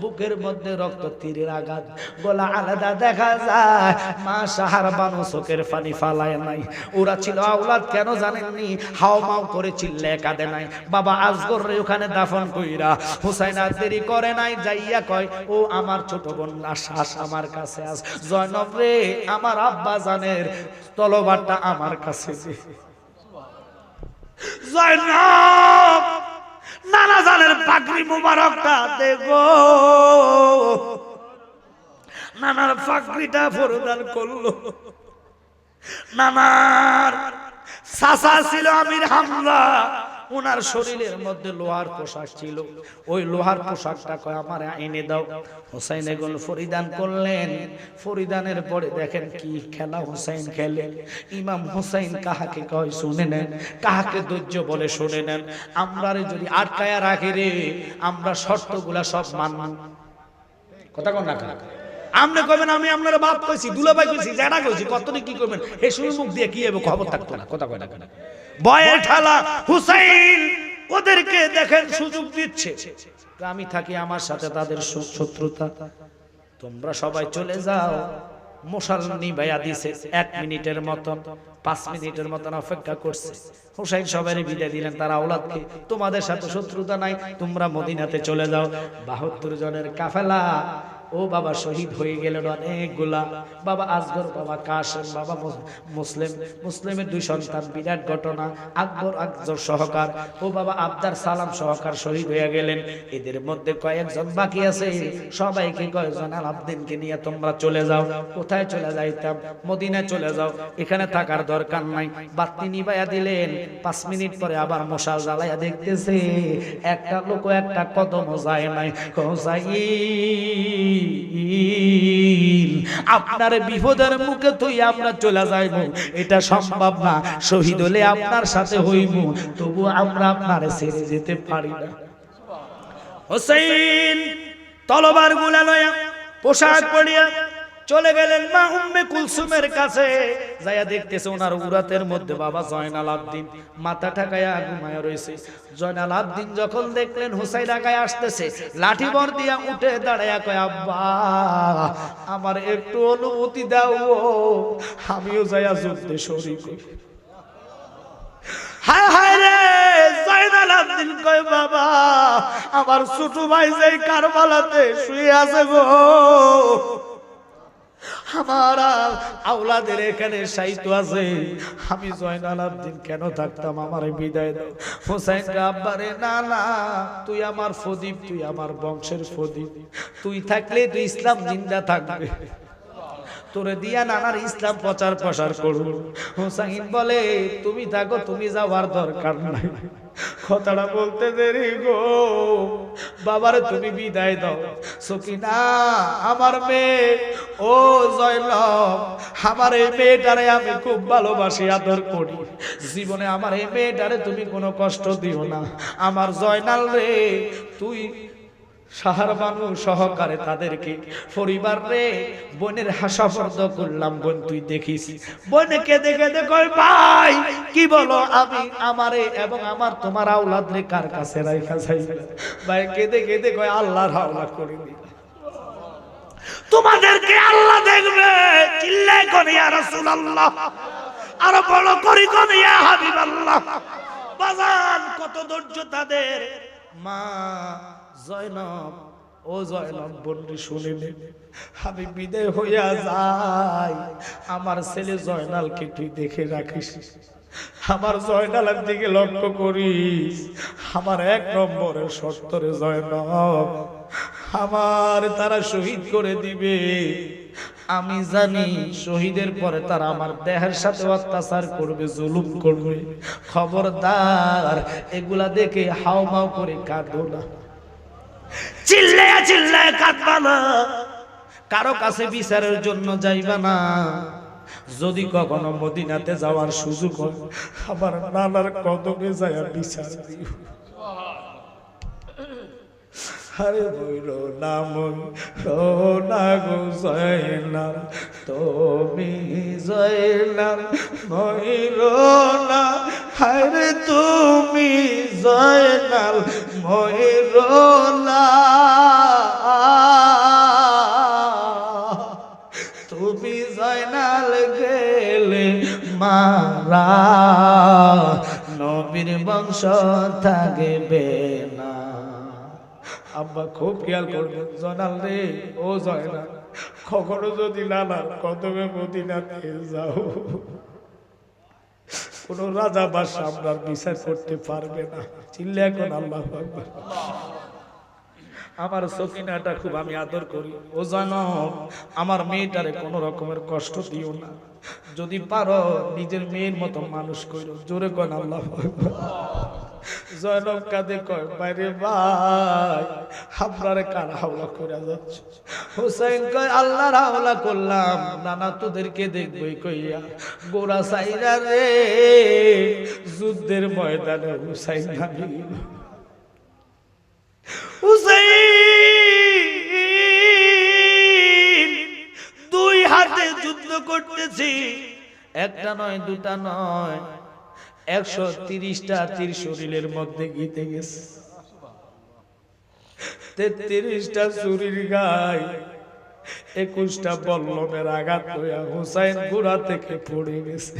বুকের মধ্যে রক্ত তীরের আঘাত, গলা আলাদা দেখা যায়। মা সাহার বানু চোখের পানি ফালায় নাই। ওরা ছিল আওলাদ কেন জানেননি, হাও মাও করে চিল্লে কাঁদে নাই। বাবা আসগর রে ওখানে দাফন কইরা হুসাইন আর দেরি করে নাই, যাইয়া কয় ও আমার ছোট বোন শ্বাস আমার কাছে আস, জয়নব রে আমার আব্বা জানের তলোয়ারটা আমার কাছে দে। জয়নব নানা জানের পাগড়ি মুবারকটা দেখো, নানার পাগড়িটা পরিধান করলো। নানার চাচা ছিল আমির হামজা, ওনার শরীরের মধ্যে লোহার পোশাক ছিল, ওই লোহার পোশাকটা কয় আমার এনে দাও। হুসাইন এগুলো পরিধান করলেন। পরিধানের পরে দেখেন কি খেলা হুসাইন খেলে। ইমাম হুসাইন কাহাকে কয় শুনে নেন, কাহাকে ধৈর্য বলে শুনে নেন। আমরা যদি আটকায়া রাখি রে, আমরা শর্তগুলা সব মানব। কথা কোন না কাকা আমনে কইবেন আমি আপনার বাপ কইছি, দুলাভাই কইছি, জেঠা কইছি, কতনি কি কইবেন এই শুনে মুখ দিয়ে কি হবে খবর থাকতো না। কথা কয় না কেন বয়ের ঠালা হুসাইন ওদেরকে দেখেন সুযোগ দিচ্ছে, আমি থাকি আমার সাথে তাদের শত্রুতা, তোমরা সবাই চলে যাও। মশাল নিভাইয়া দিছে 1 মিনিটের মতন, 5 মিনিটের মতন অপেক্ষা করছে। হুসাইন সবাই বিদায় দিলেন, তারা আওলাদকে তোমাদের সাথে শত্রুতা নাই, তোমরা মদিনাতে চলে যাও। 72 জনের কাফেলা ও বাবা শহীদ হয়ে গেলেন অনেকগুলা। বাবা আসগর, বাবা কাসেম, বাবা মুসলিমের 2 সন্তান, বিরাট ঘটনা। আকবর আকজর সহকার ও বাবা আবদার সালাম সহকার শহীদ হয়ে গেলেন। এদের মধ্যে কয়েকজন বাকি আছে, সবাইকে কয়েকজন আলাউদ্দিনকে নিয়ে তোমরা চলে যাও। কোথায় চলে যাইতাম? মদিনায় চলে যাও, এখানে থাকার দরকার নাই। বাতি নিভাইয়া দিলেন। 5 মিনিট পরে আবার মশাল জ্বালাইয়া দেখতেছে একটা লোক একটা কদম যায় নাই। আপনার বিপদের মুখে তুই আমরা চলে যাইব, এটা সম্ভব না। শহীদ হলে আপনার সাথে হইব, তবু আমরা আপনার ছেড়ে যেতে পারি না। হুসাইন তলোয়ার গুলা লয়া পোশাক পরিয়া চলে গেলেন মা উম্মে কুলসুমের কাছে। যাইয়া দেখতেছে ওনার উরাতের মধ্যে বাবা জয়নাল আবদিন মাথা ঠাকায়া ঘুমায়া রয়েছে। জয়নাল আবদিন যখন দেখলেন হুসাইন আগায় আসতেছে, লাঠি বর দিয়া উঠে দাঁড়ায়া কয় আব্বা আমার একটু অনুমতি দাও, আমিও যাইয়া যুদ্ধে শরীক হই। হায় হায় রে, জয়নাল আবদিন কয় বাবা আমার ছোট ভাই যেই কারবালাতে শুয়ে আছে গো, আমার আওলাদের এখানে সাইতো আছে, আমি জয়নাল আবদিন কেন থাকতাম, আমার বিদায় দাও। হুসাইন আব্বারে না না, তুই আমার ফদীপ, তুই আমার বংশের ফদীপ, তুই থাকলে তুই ইসলাম জিন্দা থাকবে, তোরে দিয়া নানার ইসলাম প্রচার প্রসার করব। হুসাইন বলে তুমি থাকো, তুমি যাওয়ার দরকার নাই। কথাটা বলতে দেরি গো, বাবারে তুমি বিদায় দাও। সকিনা আমার মেয়ে, ও জয়নব আমার এই মেয়েটারে আমি খুব ভালোবাসি, আদর করি, জীবনে আমার এই মেয়েটারে তুমি কোনো কষ্ট দিও না। আমার জয়নাল রে, তুই সাহার বানু সহকারে তাদেরকে পরিবার রে বোনের হাসাফর্দ করলাম, বোন তুই দেখিস। বোনে কেঁদে কেঁদে কয় ভাই কি বলো, আমি আমারে এবং আমার তোমার আওলাদ রে কার কাছে রাইখা যাই? ভাই কেঁদে কেঁদে কয় আল্লাহর হাওলা করে দিই, তোমাদেরকে আল্লাহ দেখবে। চিল্লায় কোন ইয়া রাসূলুল্লাহ, আর বলো করি কোন ইয়া হাবিবাল্লাহ। বাজান কত ধৈর্য তাদের। মা জয়নব, ও জয়নব বন্ডি শুনে নে, আমি বিদায় হইয়া যাই, আমার ছেলে জয়নালকে তুই দেখে রাখিস, আমার জয়নালের দিকে লক্ষ্য করিস। আমার 1 নম্বরের শর্তরে জয়নব আমার তারা শহীদ করে দিবে। আমি জানি শহীদের পরে তারা আমার দেহের সাথে অত্যাচার করবে, জুলুম করবে। খবরদার এগুলা দেখে হাওমাও করে কাঁদো না, চিল্লায়া চিল্লায়া কাঁদবা না, কারো কাছে বিচারের জন্য যাইবা না। যদি কখনো মদিনাতে যাওয়ার সুযোগ হয়, আমার নানার কদমে যায়া বিচার দিও। আরে বইরো না মইরো না গো জয়নাল তুমি জয়নাল মইরো না আরে তুমি জয়নাল মইরো না তুমি জয়নাল গেলে মারা নবীর বংশ থাকবে না। আব্বা খুব খেয়াল করবেন, জয়নাল রে ও জয়নাল, কখনো যদি নানা কদমে মদিনাতে যাও, কোন রাজা বাদশা আপনার বিচার করতে পারবে না। চিল্লা এখন আল্লাহু আকবার। আমার সকিনাটা খুব আমি আদর করি, ও জানো আমার মেয়েটারে কোনো রকমের কষ্ট দিও না, যদি পারো নিজের মেয়ের মতো মানুষ করো। জোরে কোন আল্লাহু আকবার। জয়নব কাঁদে কয় বাইরে ভাই আপনারে কার হাওলা করে যাচ্ছে। হুসাইন কয় আল্লাহর হাওলা করলাম, নানা তোদেরকে দেখবই কইয়া গোরা সাইরা রে যুদ্ধের ময়দানে হুসাইন নামি হুসাইন দুই হাতে যুদ্ধ করতেছি, একটা নয় দুটা নয় 130টা তীর শরীরের মধ্যে গিতে গেছে, 33টা ছুরির গায়ে 21টা বল্লমের আঘাত হইয়া হুসাইন ঘোড়া থেকে পড়ে গেছে।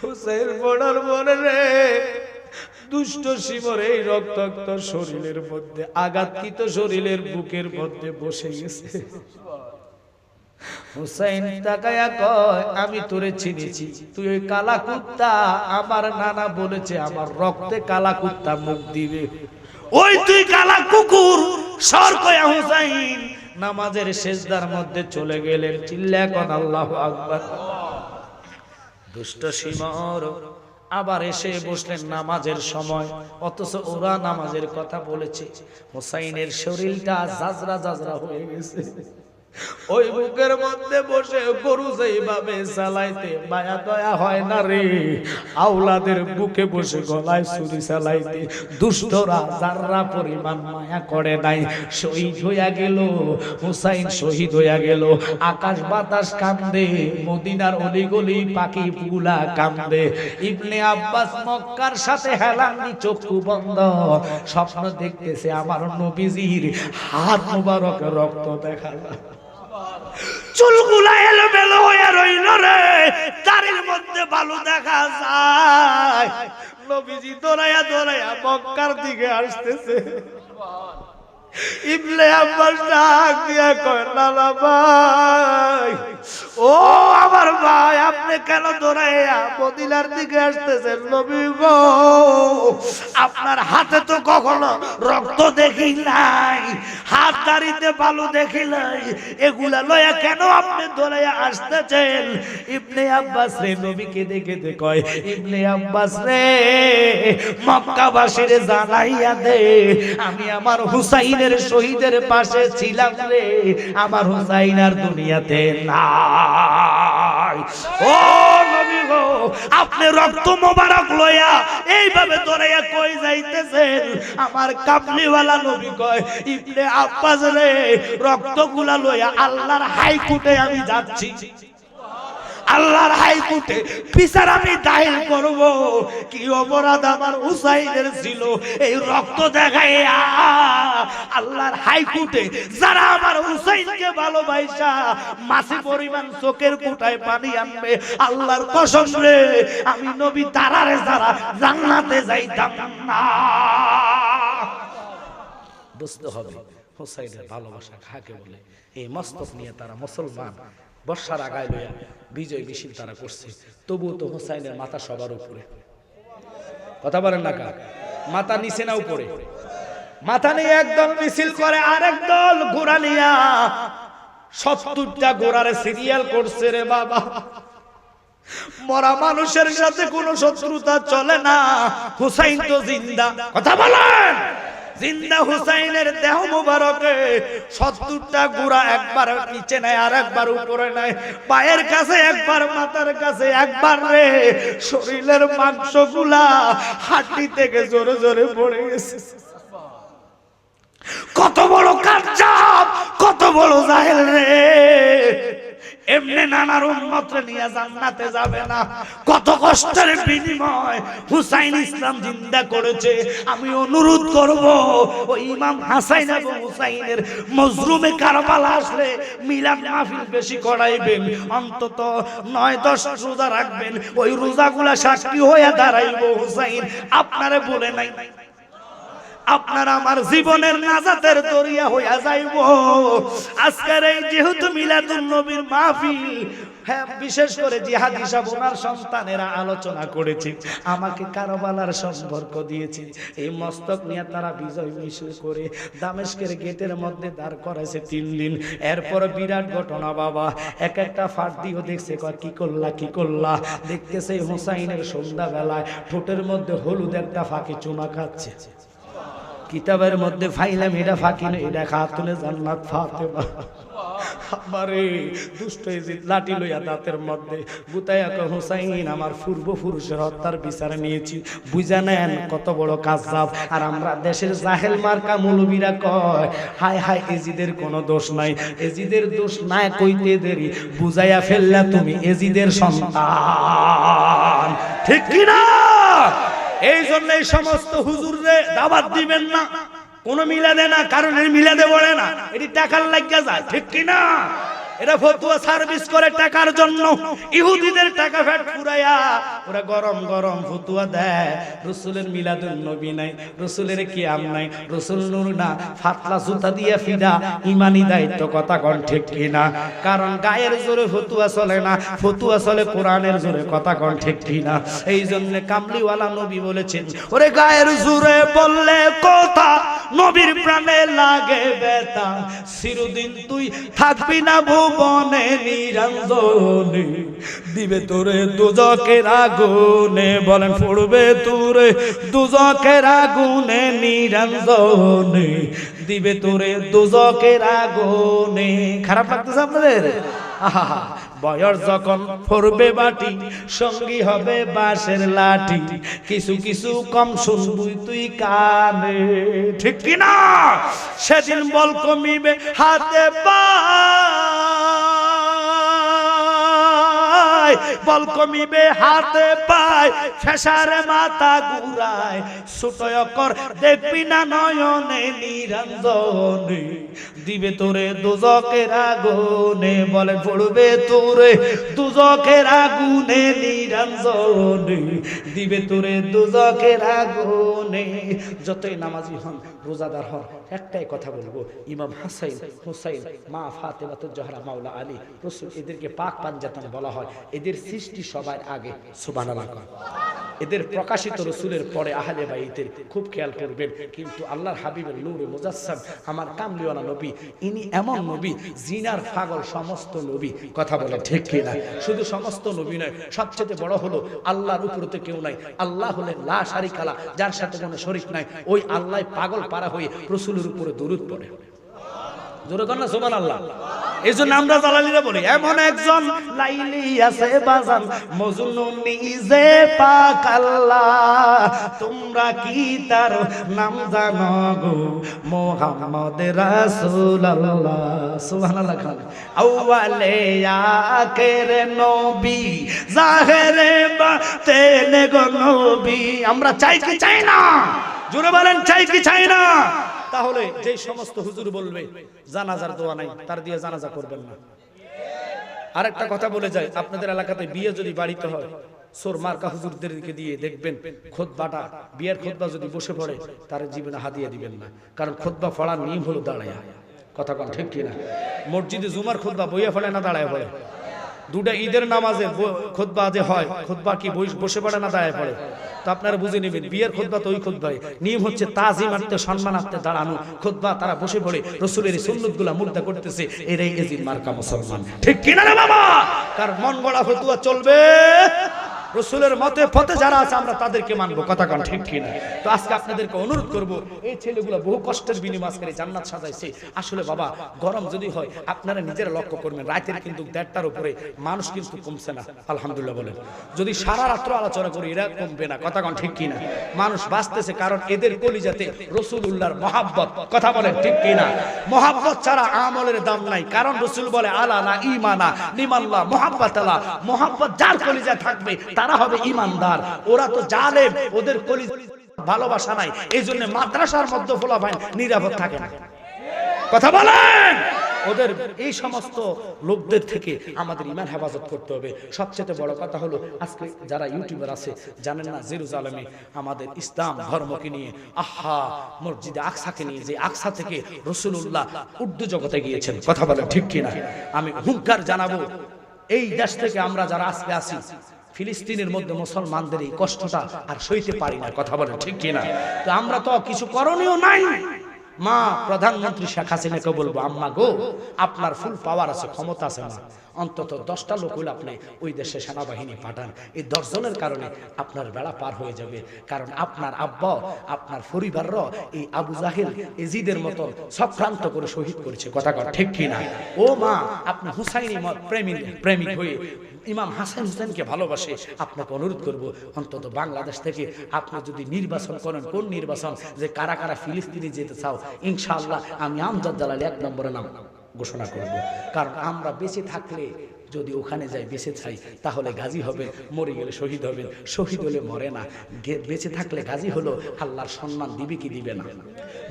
হুসাইন পড়ার পরে রে দুষ্ট শিবর এই রক্তাক্ত শরীরের মধ্যে আঘাতকৃত শরীরের বুকের মধ্যে বসে গেছে। হুসাইন তাকায়া কয় আমি তোরে চিনেছি, তুই ওই কালা কুত্তা, আমার নানা বলেছে আমার রক্তে কালা কুত্তা মুখ দিবে, ওই তুই কালা কুকুর সর। কয়া হুসাইন নামাজের সেজদার মধ্যে চলে গেলেন। চিল্লা কোন আল্লাহু আকবার। দুষ্ট শিমর আবার এসে বসলেন নামাজের সময়, অথচ ওরা নামাজের কথা বলেছে। হুসাইনের শরীরটা জাজরা জাজরা হয়ে গেছে, ওই বুকের মধ্যে বসে গরু যেইভাবে চালাইতে মায়া দয়া হয় না রে, আওলাদের বুকে বসে গলায় ছুরি চালাইতে দুষ্টরা যাররা পরিমাণ মায়া করে নাই। শহীদ হইয়া গেল হুসাইন, শহীদ হইয়া গেল। আকাশ বাতাস কান্দে, মদিনার অলিগলি পাখি পুলা কান্দে। ইবনে আব্বাস মক্কার সাথে হেলানি চক্ষু বন্ধ, স্বপ্ন দেখতেছে আমার নবীজির হাত মোবারক রক্ত দেখা যায়, চুলগুলা এলোমেলো হয়ে রইল রে, দাড়ির মধ্যে বালু দেখা যায়। নবীজি দৌড়াইয়া দৌড়াইয়া মক্কার দিকে আসতেছে। ইবনে আব্বাস ডাক দিয়া কয় নানা ভাই, ও আমার ভাই আপনি কেন দৌড়াইয়া মদিনার দিকে আসতেছেন? নবী গো আপনার হাতে তো কখনো রক্ত দেখি নাই, হাত দাড়িতে বালু দেখি নাই, এগুলা লয়া কেন আপনি দৌড়াইয়া আসতেছেন? ইবনে আব্বাস রে নবীকে দেখে কয় ইবনে আব্বাস রে মক্কাবাসীর জানাইয়া দে আমি আমার হুসাইনের শহীদের পাশে ছিলাম রে, আমার হুসাইন আর দুনিয়াতে নাই। ও নবী গো আপনি রক্ত মোবারক লয়া এইভাবে দৌড়াইয়া কই যাইতেছেন? আমার কামলিওয়ালা নবী কয় ইবনে আব্বাস রে রক্তগুলা লয়া আল্লাহর হাইকোর্টে আমি যাচ্ছি, আল্লাহর হাইকোর্টে বিচার আমি দায়ের করব। কি অপরাধ আমার হুসাইনের ছিল এই রক্ত দেখাইয়া আল্লাহর হাইকোর্টে যারা আমার হুসাইনকে ভালোবাসা মাসি পরিমাণ চোখের কোটায় পানি আনবে, আল্লাহর কসম রে আমি নবী তারারে যারা জান্নাতে যাইতাম না। বুঝতে হবে হুসাইনের ভালোবাসা কাকে বলে। এই মস্তক নিয়ে তারা মুসলমান বর্ষার আগায় লইয়া বিজয় মিছিল তারা করছে, তবুও তো হুসাইনের মাথা সবার উপরে। কথা বলেন না কার মাথা নিচে না উপরে? মাথা নিয়ে একদল মিছিল করে, আরেক দল ঘোড়া নিয়া 70টা ঘোড়ারে সিরিয়াল করছে রে বাবা। মরা মানুষের সাথে কোনো শত্রুতা চলে না, হুসাইন তো জিন্দা। কথা বলেন জিন্দা হুসাইনের দেহ মুবারকে 70টা গুড়া একবার নিচে নেয় আর একবার উপরে নেয়, পায়ের কাছে একবার মাথার কাছে একবার রে, শরীরের মাংসগুলা হাড্ডি থেকে জোরে জোরে পড়ে গেছে। কত বড় কাজ্জাব, কত বড় জাহেল রে। এমনি নানার উম্মতরে নিয়ে জান্নাতে যাবে না। কত কষ্টের বিনিময় হুসাইন ইসলাম জিন্দা করেছে। আমি অনুরোধ করব ওই ইমাম হাসাইন এবং হুসাইনের মজলুমে কারবালা আসলে মিলাদ মাহফিল বেশি করাইবেন, অন্তত 9-10 রোজা রাখবেন। ওই রোজাগুলা সাক্ষী হয়ে দাঁড়াইব হুসাইন আপনারে বলে নাই, আপনার আমার জীবনের নাজাতের দরিয়া হইয়া যাইব। আজকের এই যেহেতু মিলাদুন নবীর মাহফিল, হ্যাঁ, বিশেষ করে জিহাদি সাহেব ওনার সন্তানেরা আলোচনা করেছে, আমাকে কারবালার সম্পর্ক দিয়েছে। এই মস্তক নিয়ে তারা বিজয় মিছিল করে দামেস্কের গেটের মধ্যে দাঁড় করাইছে 3 দিন। এরপর বিরাট ঘটনা বাবা, এক একটা ফাট দিয়েও দেখছে, কি করলা কি করলা, দেখতেছে হুসাইনের সন্ধ্যাবেলায় ঠোঁটের মধ্যে হলুদ একটা ফাঁকি চুমা খাচ্ছে। কিতাবের মধ্যে ফাইলাম এটা ফাঁকি না, এটা খাতুনে জান্নাত ফাতেমা। আমারে দুষ্ট ইজিদ লাঠি লইয়া দাঁতের মধ্যে গুতাইয়া কয়, হুসাইন আমার পূর্বপুরুষের হত্যার বিচার নিয়েছি, বুঝা নেন কত বড় কাজ্জাব। আর আমরা দেশের জাহেল মার্কা মৌলবীরা কয়, হায় হায় এজিদের কোনো দোষ নাই, এজিদের দোষ নাই কইতে দেরি, বুঝাইয়া ফেললা তুমি এজিদের সন্তান, ঠিক কি না? এই জন্য এই সমস্ত হুজুররে দাওয়াত দিবেন না কোন মিলাদে না, কারণ এর মিলাদে বলে না, এটি টাকার লাগিয়া যায়, ঠিক কি না? এরা ফতুয়া সার্ভিস করে টাকার জন্য, ইহুদিদের টাকা ফ্যাট পুরাইয়া ওরা গরম গরম ফতুয়া দেয়। রাসূলের মিলাদুন নবী নাই, রাসূলের কিয়াম নাই, রাসূল নূর না, ফাতলা জুতা দিয়া ফিদা ইমানি দায়িত্ব, কথা কোন ঠিক কি না? কারণ গায়ের জোরে ফতুয়া চলে না, ফতুয়া চলে কোরআনের জোরে, কথা কোন ঠিক কি না? এই জন্য কামলিওয়ালা নবী বলেছেন, ওরে গায়ের জোরে বললে কথা, নবীর প্রাণে লাগে ব্যথা, চিরদিন তুই থাকবি না বনে নিরঞ্জনে, দিবে তোরে দুজকের আগুনে, বলেন পড়বে তোরে দুজকের আগুনে নিরঞ্জনে, দিবে তোরে দুজকের আগুনে। খারাপ লাগতেছে আপনাদের? আহা, বয়স যখন পড়বে বাটি, সঙ্গী হবে বাঁশের লাঠি, কিছু কিছু কম শুনবি তুই কানে, ঠিক কিনা? সেদিন বল কমিবে হাতে পায়, বল কমিবে হাতে পায়, ফেসারে মাথা ঘুরায়, ছোটয় কর দেখবি না নয়নে নিরঞ্জনে, দিবে তোরে দুজকের আগুনে, বলে পড়বে তোরে দুজকের আগুনে নিরঞ্জনে, দিবে তোরে দুজকের আগুনে। যতই নামাজি হন, রোজাদার হন, একটাই কথা বলবো, ইমাম হাসাইন, হুসাইন, মা ফাতেমাতুজ জোহরা, মাওলা আলী, রাসূল, এদেরকে পাক পাঞ্জাতন বলা হয়। এদের সৃষ্টি সবার আগে, সুবহানাল্লাহ। এদের প্রকাশিত রাসূলের পরে আহলে বাইতের খুব খেয়াল করবেন। কিন্তু আল্লাহর হাবিবের নূরে মুজাসসাম আমার কামলিওয়ালা নবী, ইনি এমন নবী জিনার পাগল সমস্ত নবী, কথা বলে ঠিক কি না? শুধু সমস্ত নবী নয়, সবচেয়ে বড় হলো আল্লাহর উপরে তো কেউ নাই, আল্লাহ হলেন লা শারিকা লা, যার সাথে কোনো শরীক নাই। ওই আল্লাহ পাগল পারা হয়ে রাসূলের উপরে দরুদ পড়ে, জোরে কর না সুবহানাল্লাহ। এই জন্য আমরা জালালিরা বলি, এমন একজন লাইলি আছে বাজান, মজনু নিজে পাক আল্লাহ, তোমরা কি তার নাম জানো গো, মুহাম্মদ রাসূলুল্লাহ, সুবহানাল্লাহ। আউয়ালে আখের নবী, জাহেরে বাতেনে গো নবী। আমরা চাই কি চাই না? জোরে বলেন, চাই কি চাই না? তাহলে যে সমস্ত হুজুর বলবে জানাজার দোয়া নাই, তার দিয়ে জানাজা করবেন না। আরেকটা কথা বলে যায়, আপনাদের এলাকাতে বিয়ে যদি বাড়িতে হয়, সোর মার্কা হুজুরদেরকে দিয়ে দেখবেন খুতবাটা, বিয়ের খুতবা যদি বসে পড়ে, তার জীবনে হাদিয়া দিবেন না। কারণ খুতবা পড়ার নিয়ম হলো দাঁড়ায়া, কথা কোন ঠিক কিনা? মসজিদে জুমার খুতবা বইয়া পড়ে না দাঁড়ায় পড়ে? দুটা ঈদের নামাজে খুতবা যে হয়, খুতবা কি বসে পড়ে না দাঁড়ায় পড়ে? তো আপনারা বুঝে নেবেন, বিয়ের খুতবা তো ওই খুতবাই, নিয়ম হচ্ছে তাজিমার্থে সম্মানার্থে দাঁড়ানো খুতবা, তারা বসে পড়ে রাসূলের সুন্নাতগুলা মুর্দা করতেছে, এরাই এজিদ মার্কা মুসলমান, ঠিক কিনা রে বাবা? কার মন গড়া ফতুয়া চলবে রসুলের মতে পথে যারা আছে আমরা তাদেরকে মানবো, কথা কোন ঠিক কিনা? তো আজকে আপনাদেরকে অনুরোধ করব, এই ছেলেগুলো বহু কষ্টের বিনিময় করে জান্নাত সাজাইছে। আসলে বাবা গরম যদি হয় আপনারা নিজেরা লক্ষ্য করবেন, রাতের কিন্তু 1:30টার উপরে মানুষ কিন্তু কমছে না, আলহামদুলিল্লাহ বলেন। যদি সারা রাত্র আলোচনা করি এরা কমবে না, কথা কোন ঠিক কিনা? মানুষ বাঁচতেছে কারণ এদের কলিজাতে রাসূলুল্লাহর মহব্বত, কথা বলেন ঠিক কিনা? মহব্বত ছাড়া আমলের দাম নাই, কারণ রাসূল বলে আলা না ঈমানা লিমাল্লাহ মুহাব্বাতাল্লাহ, মহব্বত যার কলিজায় থাকবে তারা হবে ঈমানদার। ওরা তো জালেম, ওদের কলিজায় ভালোবাসা নাই, এইজন্য মাদ্রাসার মধ্যে ফলাফল নিরাপদ থাকে না, কথা বলেন। ওদের এই সমস্ত লোকদের থেকে আমাদের ঈমান হেফাজত করতে হবে। সবচেয়ে বড় কথা হলো আজকে যারা ইউটিউবার আছে জানেন না, জেরুজালেমে আমাদের ইসলাম ধর্মকে নিয়ে আহা মসজিদে আকসাকে নিয়ে, যে আকসা থেকে রাসূলুল্লাহ উর্দু জগতে গিয়েছেন, কথা বলেন ঠিক কিনা? আমি হুঙ্কার জানাবো, এই দেশ থেকে আমরা যারা আজকে আছি ফিলিস্তিনের মধ্যে মুসলমানদের এই কষ্টটা আর সইতে পারি না, কথা বলেন ঠিক কিনা? তো আমরা তো কিছু করণীয় নাই। মা প্রধানমন্ত্রী শেখ হাসিনাকে বলবো, আম্মা গো আপনার ফুল পাওয়ার আছে, ক্ষমতা আছে, মা অন্তত 10টা লোক হলে আপনি ওই দেশে সেনাবাহিনী পাঠান, এই 10 জনের কারণে আপনার বেড়া পার হয়ে যাবে। কারণ আপনার আব্বা আপনার পরিবাররা এই আবু জাহেল এজিদের মতো সক্রান্ত করে শহীদ করেছে, কথা কথা ঠিক কিনা? ও মা আপনি হুসাইনি প্রেমিক হয়ে ইমাম হাসান হুসেনকে ভালোবাসে, আপনাকে অনুরোধ করব অন্তত বাংলাদেশ থেকে আপনি যদি নির্বাচন করেন, কোন নির্বাচন, যে কারা কারা ফিলিস্তিনে যেতে চাও, ইনশাআল্লাহ আমি আমজাদ জালালি 1 নম্বরে নাম ঘোষণা করব। কারণ আমরা বেঁচে থাকলে যদি ওখানে যাই বেঁচে চাই তাহলে গাজী হবে, মরে গেলে শহীদ হবে, শহীদ হলে মরে না, বেঁচে থাকলে গাজী হলো। আল্লাহর সম্মান দিবে কি দিবে না?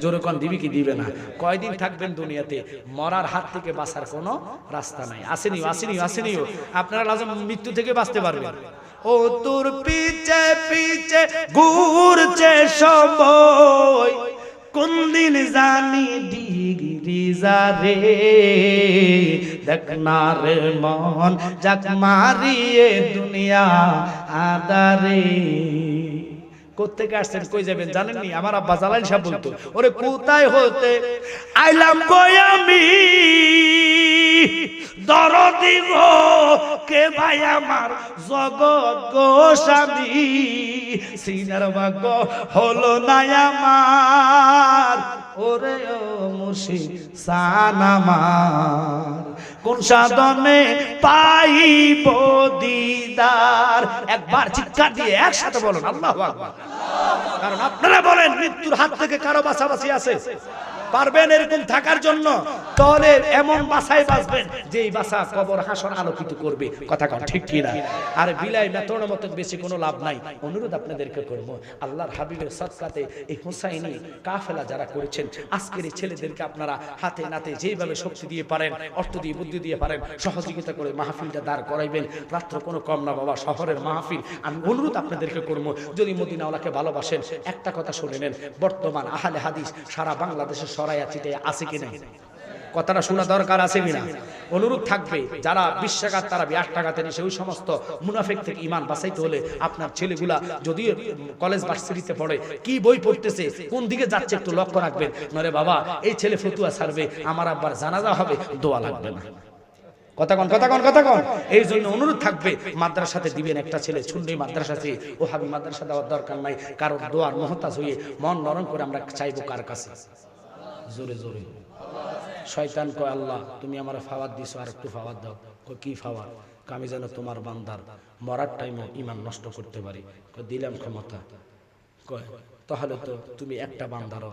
জোরে কোন দিবে কি দিবে না? কয়দিন থাকবেন দুনিয়াতে, মরার হাত থেকে বাঁচার কোনো রাস্তা নাই। আসেনিও আপনারা লাজম মৃত্যু থেকে বাঁচতে পারবেন। ও তোর পিছে পিছে ঘুরছে সময়, কোন দিন জানি ডিগরি যারে, দেখ না রে মন যাক মারিয়ে দুনিয়া আদারে। কোত্থেকে আসছেন, কই যাবেন জানেননি? আমার আব্বা জালাল সাহেব বলতো, ওরে কোথায় হতে আইলাম কই আমি, দরদি গো কে ভাই আমার জগৎ গো স্বামী, সিনার ভাগ্য হলো না আমার, ওরে ও মুর্শিদ সান আমার, কোন সাধনে পাইব দিদার। একবার চিৎকার দিয়ে একসাথে বলুন আল্লাহু আকবার। কারণ আপনারা বলেন মৃত্যুর হাত থেকে কারো বাঁচাবাঁচি আছে? পারবেন এরকম থাকার জন্য? তাহলে এমন বাসায় বাঁচবেন যে এই বাসা কবর হাসর আলোকিত করবে, কথা কথা ঠিক কিনা? আর বিলাই মেতর মতো বেশি কোনো লাভ নাই। অনুরোধ আপনাদেরকে করবো, আল্লাহর হাবিবের সদকাতে এই হুসাইনি কাফেলা যারা করেছেন, আজকের এই ছেলেদেরকে আপনারা হাতে নাতে যেভাবে শক্তি দিয়ে পারেন, অর্থ দিয়ে বুদ্ধি দিয়ে পারেন, সহযোগিতা করে মাহফিলটা দাঁড় করাইবেন। রাত্র কোনো কম না বাবা, শহরের মাহফিল। আমি অনুরোধ আপনাদেরকে করবো, যদি মদিনাওয়ালাকে ভালোবাসেন একটা কথা শুনে নেন, বর্তমান আহলে হাদিস সারা বাংলাদেশের সরাইয়া চিটে আছে কিনা? কথাটা শোনা দরকার আছে কিনা? অনুরোধ থাকবে যারা 20 টাকা তারা 8 টাকাতে নিয়ে ওই সমস্ত মুনাফিক থেকে ঈমান বাঁচাইতে হলে আপনার ছেলেগুলা যদি কলেজ ভার্সিটিতে পড়ে, কি বই পড়তেছে, কোন দিকে যাচ্ছে একটু লক্ষ্য রাখবেন। নরে বাবা এই ছেলে ফতুয়া ছাড়বে, আমার আব্বার জানাজা হবে, দোয়া লাগবে না। কথা কন। এই জন্য অনুরোধ থাকবে মাদ্রাসাতে দিবেন একটা ছেলে, শুনলেই মাদ্রাসাতে ও হাবি মাদ্রাসা দেওয়ার দরকার নাই। কারণ দোয়ার মহতাজ হয়ে মন নরম করে আমরা চাইবো কার কাছে? জোরে জোরে। শয়তান কয় আল্লাহ তুমি আমার ফাওয়াত দিছো, আর একটু ফাওয়াত দাও। কি ফাওয়াত? আমি যেন তোমার বান্দার মরার টাইমে ঈমান নষ্ট করতে পারি। দিলাম ক্ষমতা। কয় তাহলে তো তুমি একটা বান্দারও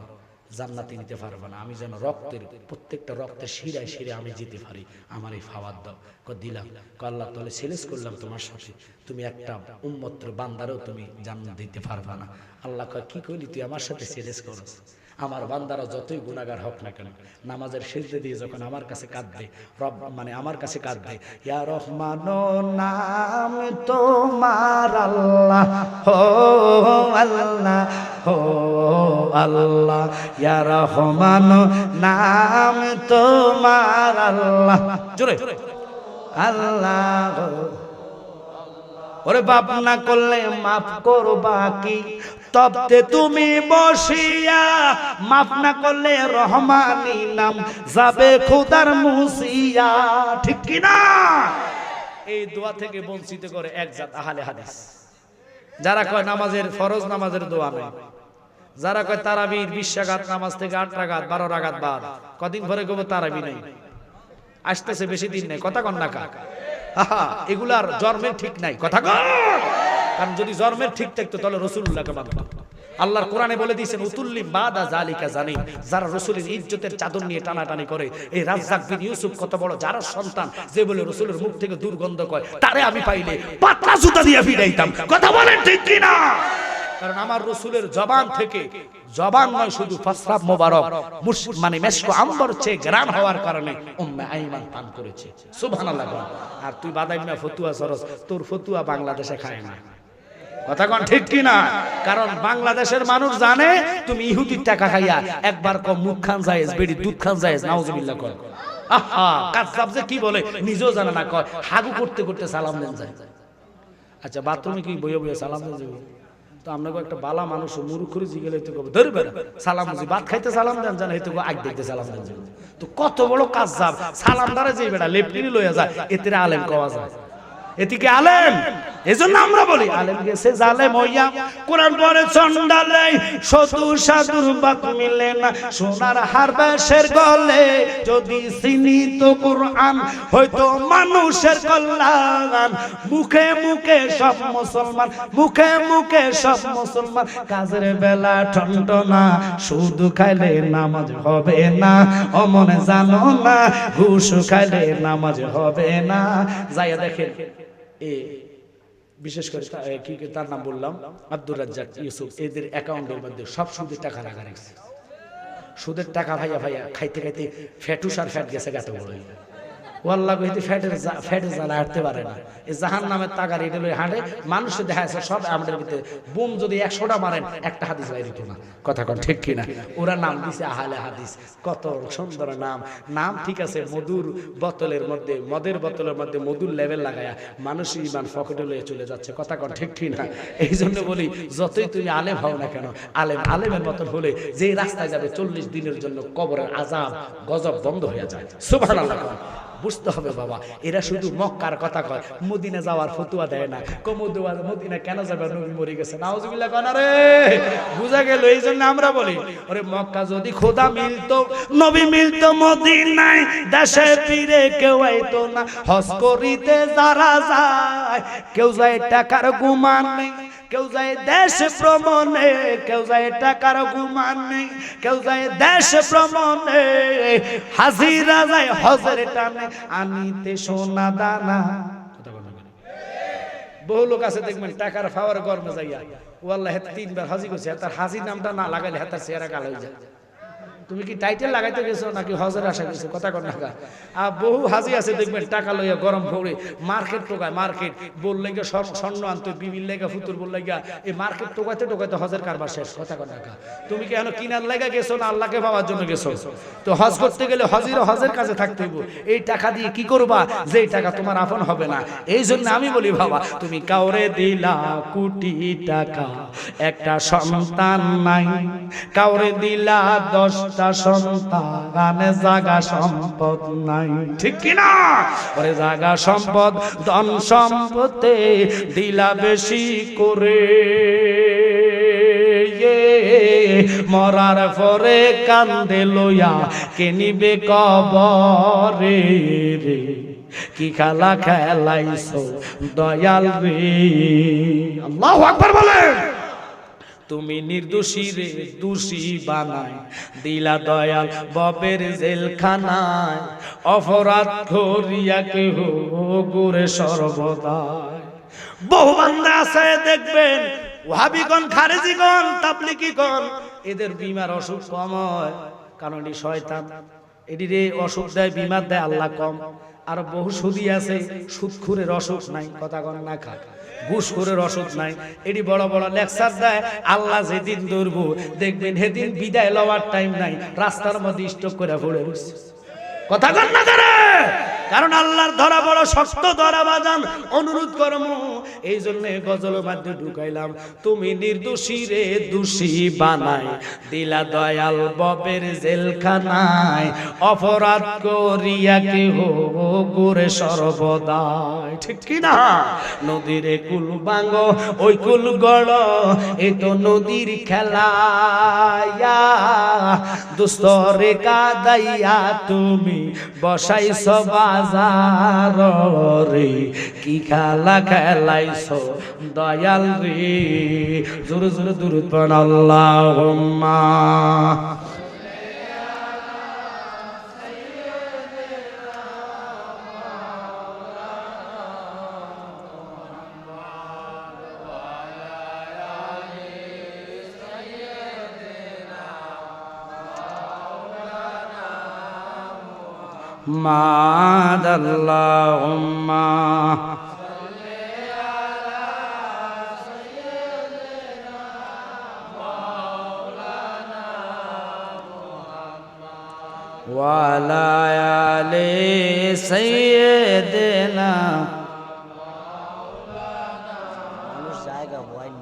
জান্নাতে নিতে পারবে না, আমি যেন রক্তের প্রত্যেকটা রক্তের শিরায় শিরে আমি যেতে পারি, আমার এই ফাওয়াত দাও। দিলাম। আল্লাহ তাহলে সিলেস করলাম তোমার সাথে, তুমি একটা উম্মতের বান্দারও তুমি জান্নাত দিতে পারবে না। আল্লাহ কয় কি কইলি তুই আমার সাথে সিলেস করছ? আমার বান্দারা যতই গুনাহগার হোক না কেন, নামাজের সিজদা দিয়ে যখন আমার কাছে কাঁদবে, রব মানে আমার কাছে কাঁদবে, ইয়া রহমান নাম তোমার আল্লাহ হো আল্লাহ হো আল্লাহ, ইয়া রহমান নাম তোমার আল্লাহ, জোরে আল্লাহ। ওরে বাপ না করলে মাফ করবা কি, তবতে তুমি বসিয়া, মাফ না করলে রহমানি নাম যাবে খোদার মুসিয়া, ঠিক কি না? এই দোয়া থেকে বঞ্চিত করে এক জাত আহলে হাদিস। যারা কয় নামাজের ফরজ নামাজের দোয়া নাই, যারা কয় তারাবির 20 রাকাত নামাজ থেকে 8 রাকাত 12 রাকাত বাদ, কদিন পরে কব তারাবি নাই, আসতেছে বেশি দিন নাই, কথা কন না কা? এগুলার জন্মের ঠিক নাই, কথা কন। কারণ যদি জন্মের ঠিক থাকতো তাহলে রাসূলুল্লাহকে মানত। আল্লাহর কোরআনে বলে দিয়েছেন উতুল্লিম বাদা জালিকা জানিম, যারা রাসূলের ইজ্জতের চাদর নিয়ে টানাটানি করে। এই রাজ্জাক বিন ইউসুফ কত বড় যারা সন্তান, যে বলে রাসূলের মুখ থেকে দুর্গন্ধ কয়, তারে আমি পাইলে পাতলা জুতা দিয়ে ফিরাইতাম, কথা বলেন ঠিক কি না? কারণ আমার রাসূলের জবান থেকে, জবান নয় শুধু ফাসরাব মোবারক মানে মেশক আম্বর চেয়ে গ্রান হওয়ার কারণে উম্মে আইমান পান করেছে। সুবহানাল্লাহ। আর তুই বাদাইমা ফতুয়া সরস, তোর ফতুয়া বাংলাদেশে খায় না, কথা কোন ঠিক কি না? কারণ বাংলাদেশের মানুষ জানে তুমি ইহুদির টাকা খাইয়া একবার কম মুখ খান জায়েজ, বেড়ি দুধ খান জায়েজ, নাউজুবিল্লাহ কয়। আহা কাযযাব যে কি বলে নিজেও জানে না, কয় হাগু করতে করতে সালাম দেন যায়। আচ্ছা বাথরুমে কি বইয়া বইয়া সালাম দেন যাবে? তো আপনাকে একটা বালা মানুষ মুরুখুরি জিগেলে তো কবে ধরবে না সালাম বুঝি, ভাত খাইতে সালাম দেন জানে, হেতু আগ দেখতে সালাম দেন যাবে। তো কত বড় কাযযাব, সালাম দ্বারা যে বেটা লেপটিনি লইয়া যায়, এতে আলেম কওয়া যায়, এদিকে আলেম। এজন্য আমরা বলি আলেম গেছে জালেম হইয়া, কোরআন পড়ে চন্ডালে, শতু সাধুর বাত মিলে না সোনার হারবাসের গলে। যদি চিনিত কোরআন হয়তো মানুষের কল্যাণ, মুখে মুখে সব মুসলমান, মুখে মুখে সব মুসলমান, কাজের বেলা টন্টনা, শুধু খাইলে নামাজ হবে না, অমনে জানো না, ঘুষ খাইলে নামাজ হবে না। যাইয়া দেখেন বিশেষ করে কি তার নাম বললাম, আব্দুর রাজ্জাক ইউসুফ, এদের অ্যাকাউন্টের মধ্যে সব সুদের টাকা লাগা রাখছে। সুদের টাকা ভাইয়া ভাইয়া খাইতে খাইতে ফ্যাটুস আর ফ্যাট গেছে গাতে বড়, ও আল্লাহ কইতে ফ্যাটের জ্বালা হাঁটতে পারে না। এই জাহান্নামের টাকা রেডে লই হাঁটে, মানুষে দেখা যাচ্ছে সব আমাদের ভিতরে বুম যদি 100টা মারেন একটা হাদিস বাইরে তো না, কথা কোন ঠিক কি না? ওরা নাম দিছে আহলে হাদিস, কত সুন্দর নাম। নাম ঠিক আছে, মধুর বোতলের মধ্যে, মদের বোতলের মধ্যে মধুর লেভেল লাগায়া মানুষ ইমান পকেটে লয়ে চলে যাচ্ছে, কথা কোন ঠিক কি না? এই জন্য বলি যতই তুমি আলেম হও না কেন, আলেমের মতন হলে যে রাস্তায় যাবে 40 দিনের জন্য কবরের আযাব গজব বন্ধ হয়ে যায়। সুবহানাল্লাহ। বুঝতে হবে বাবা, এরা শুধু মক্কার কথা কয়, মদিনা যাওয়ার ফতুয়া দেয় না। মদিনা কেন যাবে, নবী মরে গেছে, নাউজুবিল্লাহ কন রে, বুঝা গেল। এই জন্য আমরা বলি ওরে মক্কা যদি খোদা মিলতো, নবী মিলতো মদিনায়, দেশে ফিরে কেউ আইতো না। হজ করিতে যারা যায়, কেউ যায় টাকার গুমান নেই, কেউ যায় দেশ ভ্রমণে, কেউ যায় টাকার গুমান নেই, কেউ যায় দেশ ভ্রমণে, হাজিরা যায় হজের টানে, আনিতে সোনা দানা। বহু লোক আছে দেখবেন টাকার ফাওয়ার গরমে যাইয়া, ও আল্লাহ 3বার হাজি করছে, তার হাজির নামটা না লাগাইলে হাতার চেহারা কালো হয়ে যায়। তুমি কি টাইটেল লাগাইতে গেছো নাকি হজের আশা গেছো, কথা কর না? আর বহু হাজি আছে দেখবেন টাকা লইয়া গরম পড়ে মার্কেট টোকায়, মার্কেট বল লেগে স্বর্ণ আনতো, বিবির লেগা ফুতুর বল লেগা, এই মার্কেট টোকাইতে টোকাইতে হজের কারবার শেষ, কথা কর না? তুমি কি এখন কিনার লেগা গেছো না আল্লাহকে পাওয়ার জন্য গেছো? তো হজ করতে গেলে হজের কাছে থাকতে হইব। এই টাকা দিয়ে কি করবা, যে টাকা তোমার আপন হবে না। এই জন্য আমি বলি বাবা, তুমি কাউরে দিলা কোটি টাকা, একটা সন্তান নাই, কাউরে দিলা 10টা সন্তান, জাগা সম্পদ নাই, ঠিক কিনা? ওরে জাগা সম্পদ ধন সম্পদে দিলা বেশি করে, মরার পরে কান্দে লইয়া কে নিবে কবরে রে, কি খেলা খেলাইছো দয়াল রে। আল্লাহু আকবার বলেন। তুমি নির্দোষী রে দোষী বানায় দিলা দয়াল ববের জেলখানায়, অপরাধ করিয়া কেহ গুরে সর্বদাই। বহু বান্দা আছে দেখবেন, ওয়াহাবিগণ, খারেজিগণ, তাবলিগীগণ, এদের বিমার অসুখ কম হয়, কারণ এটি শয়তান, এটি রে অসুখ দেয়, বিমার দেয় আল্লাহ কম। আর বহু সুদী আছে, সুদখুরের অসুখ নাই, কথা কন না খা, ঘুষখোরের অসুখ নাই, এটি বড় বড় লেকচার দেয়। আল্লাহ যেদিন ধরবো দেখবেন সেদিন বিদায় লওয়ার টাইম নাই, রাস্তার মধ্যে স্টক করে পড়ে বসছে, কথা কন না? কারণ আল্লাহর ধরা বড় শক্ত ধরা বাজান, অনুরোধ করমু এই জন্য গজল মধ্যে ঢুকাইলাম। তুমি নির্দোষী রে দোষী বানাই দিলা দয়াল ববের জেলখানায়, অপরাধ করিয়া কেহ গোরে সর্বদাই, ঠিক কি না? নদীর কুল বাঙ্গ ওই কুল গড়, এই তো নদীর খেলা, দুস্তরে কাদাইয়া তুমি বসাইছ বাজার রে, কি খেলা খেলাইছো দয়াল রে। জোরে জোরে দুরূদ পড়ুন আল্লাহুম্মা। মাদাল্লাহুম্মা ওয়ালা আলি সাইয়্যিদিনা। মানুষ জায়গা বয়ান